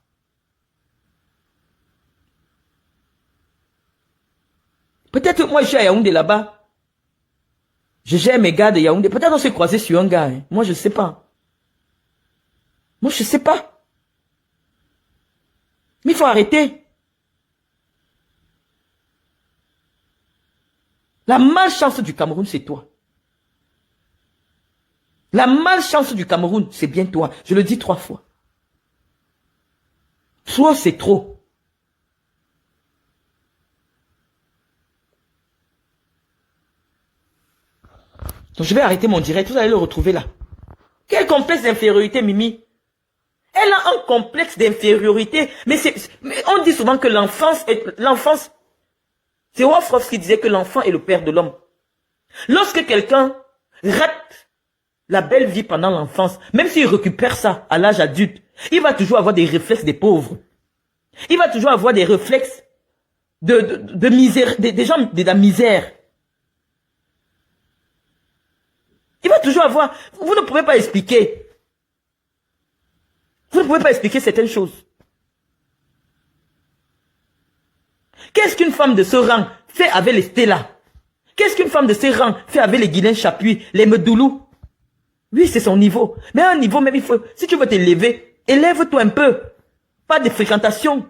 Speaker 2: Peut-être moi je suis à Yaoundé là-bas. Je gère mes gars de Yaoundé. Peut-être on s'est croisé sur un gars. Hein. Moi je sais pas. Moi je sais pas. Mais il faut arrêter. La malchance du Cameroun, c'est toi. La malchance du Cameroun, c'est bien toi. Je le dis 3 fois. Trop, c'est trop. Donc je vais arrêter mon direct, vous allez le retrouver là. Quel complexe d'infériorité, Mimi? Elle a un complexe d'infériorité. Mais on dit souvent que l'enfance, c'est Wolf qui disait que l'enfant est le père de l'homme. Lorsque quelqu'un rate la belle vie pendant l'enfance, même s'il récupère ça à l'âge adulte, il va toujours avoir des réflexes des pauvres. Il va toujours avoir des réflexes de misère, des gens de la misère. Il va toujours avoir... Vous ne pouvez pas expliquer. Vous ne pouvez pas expliquer certaines choses. Qu'est-ce qu'une femme de ce rang fait avec les Stella? Qu'est-ce qu'une femme de ce rang fait avec les Guilain Chapuis, les Medoulou? Oui, c'est son niveau. Mais à un niveau même, il faut... Si tu veux t'élever, élève-toi un peu. Pas de fréquentation.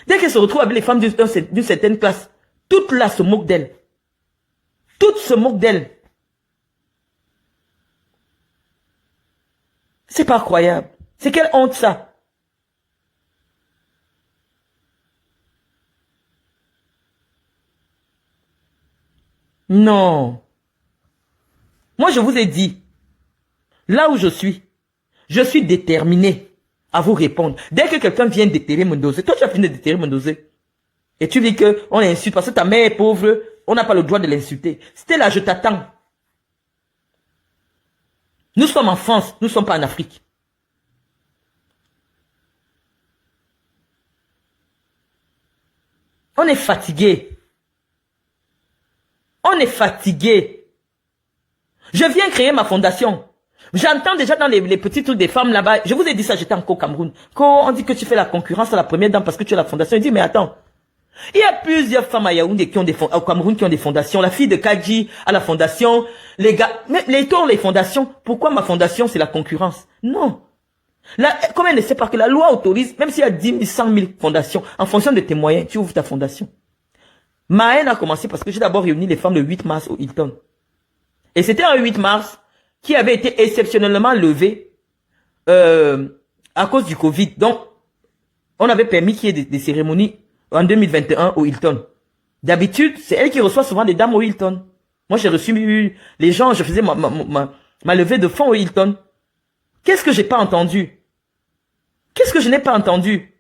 Speaker 2: Dès qu'elle se retrouve avec les femmes d'une certaine classe, toutes là se moquent d'elle. Toutes se moquent d'elle. C'est pas croyable. C'est quelle honte ça? Non. Moi, je vous ai dit, là où je suis déterminé à vous répondre. Dès que quelqu'un vient déterrer mon dossier, toi tu as fini de déterrer mon dossier. Et tu dis qu'on l'insulte parce que ta mère est pauvre, on n'a pas le droit de l'insulter. C'était là, je t'attends. Nous sommes en France, nous ne sommes pas en Afrique. On est fatigué. On est fatigué. Je viens créer ma fondation. J'entends déjà dans les petits trucs des femmes là-bas. Je vous ai dit ça, j'étais encore au Cameroun. Quand on dit que tu fais la concurrence à la première dame parce que tu as la fondation, il dit mais attends. Il y a plusieurs femmes à Yaoundé au Cameroun qui ont des fondations. La fille de Kadji a la fondation. Les gars, mais les tours, les fondations. Pourquoi ma fondation, c'est la concurrence? Non. Là, comme elle ne sait pas que la loi autorise, même s'il y a 10 000, 100 000 fondations, en fonction de tes moyens, tu ouvres ta fondation. Ma haine a commencé parce que j'ai d'abord réuni les femmes le 8 mars au Hilton. Et c'était un 8 mars qui avait été exceptionnellement levé à cause du Covid. Donc, on avait permis qu'il y ait des cérémonies en 2021 au Hilton. D'habitude, c'est elle qui reçoit souvent des dames au Hilton. Moi, j'ai reçu les gens, je faisais ma levée de fonds au Hilton. Qu'est-ce que j'ai pas entendu? Qu'est-ce que je n'ai pas entendu?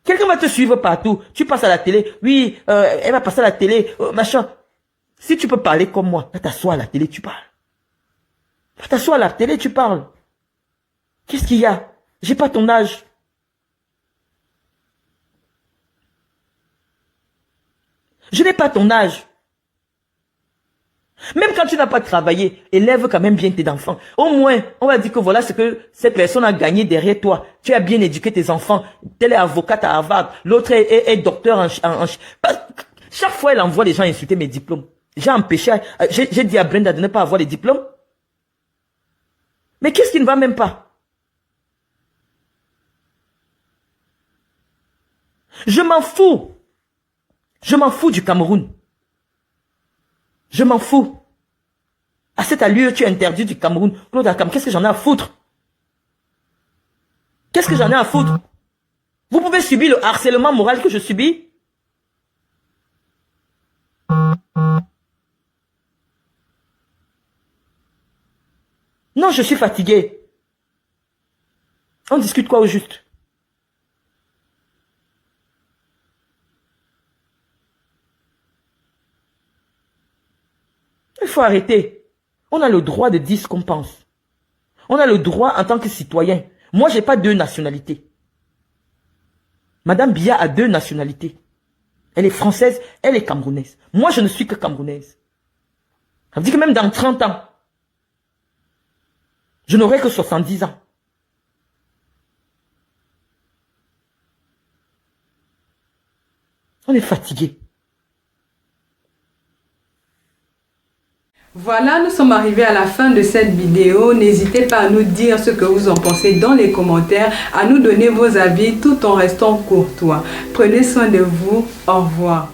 Speaker 2: Quelqu'un va te suivre partout. Tu passes à la télé. Oui, elle va passer à la télé. Machin. Si tu peux parler comme moi, va t'asseoir à la télé, tu parles. Va t'asseoir à la télé, tu parles. Qu'est-ce qu'il y a? J'ai pas ton âge. Je n'ai pas ton âge. Même quand tu n'as pas travaillé, élève quand même bien tes enfants. Au moins, on va dire que voilà ce que cette personne a gagné derrière toi. Tu as bien éduqué tes enfants. Telle est avocate à Harvard, l'autre est docteur chaque fois, elle envoie les gens insulter mes diplômes. J'ai empêché, j'ai dit à Brenda de ne pas avoir les diplômes. Mais qu'est-ce qui ne va même pas? Je m'en fous. Je m'en fous du Cameroun. Je m'en fous. À cette allure, tu es interdit du Cameroun. Claude Akam, qu'est-ce que j'en ai à foutre? Qu'est-ce que j'en ai à foutre? Vous pouvez subir le harcèlement moral que je subis? Non, je suis fatigué. On discute quoi au juste? Il faut arrêter. On a le droit de dire ce qu'on pense. On a le droit en tant que citoyen. Moi, je n'ai pas deux nationalités. Madame Biya a deux nationalités. Elle est française, elle est camerounaise. Moi, je ne suis que camerounaise. Ça veut dire que même dans 30 ans, je n'aurai que 70 ans. On est fatigué.
Speaker 1: Voilà, nous sommes arrivés à la fin de cette vidéo. N'hésitez pas à nous dire ce que vous en pensez dans les commentaires, à nous donner vos avis tout en restant courtois. Prenez soin de vous. Au revoir.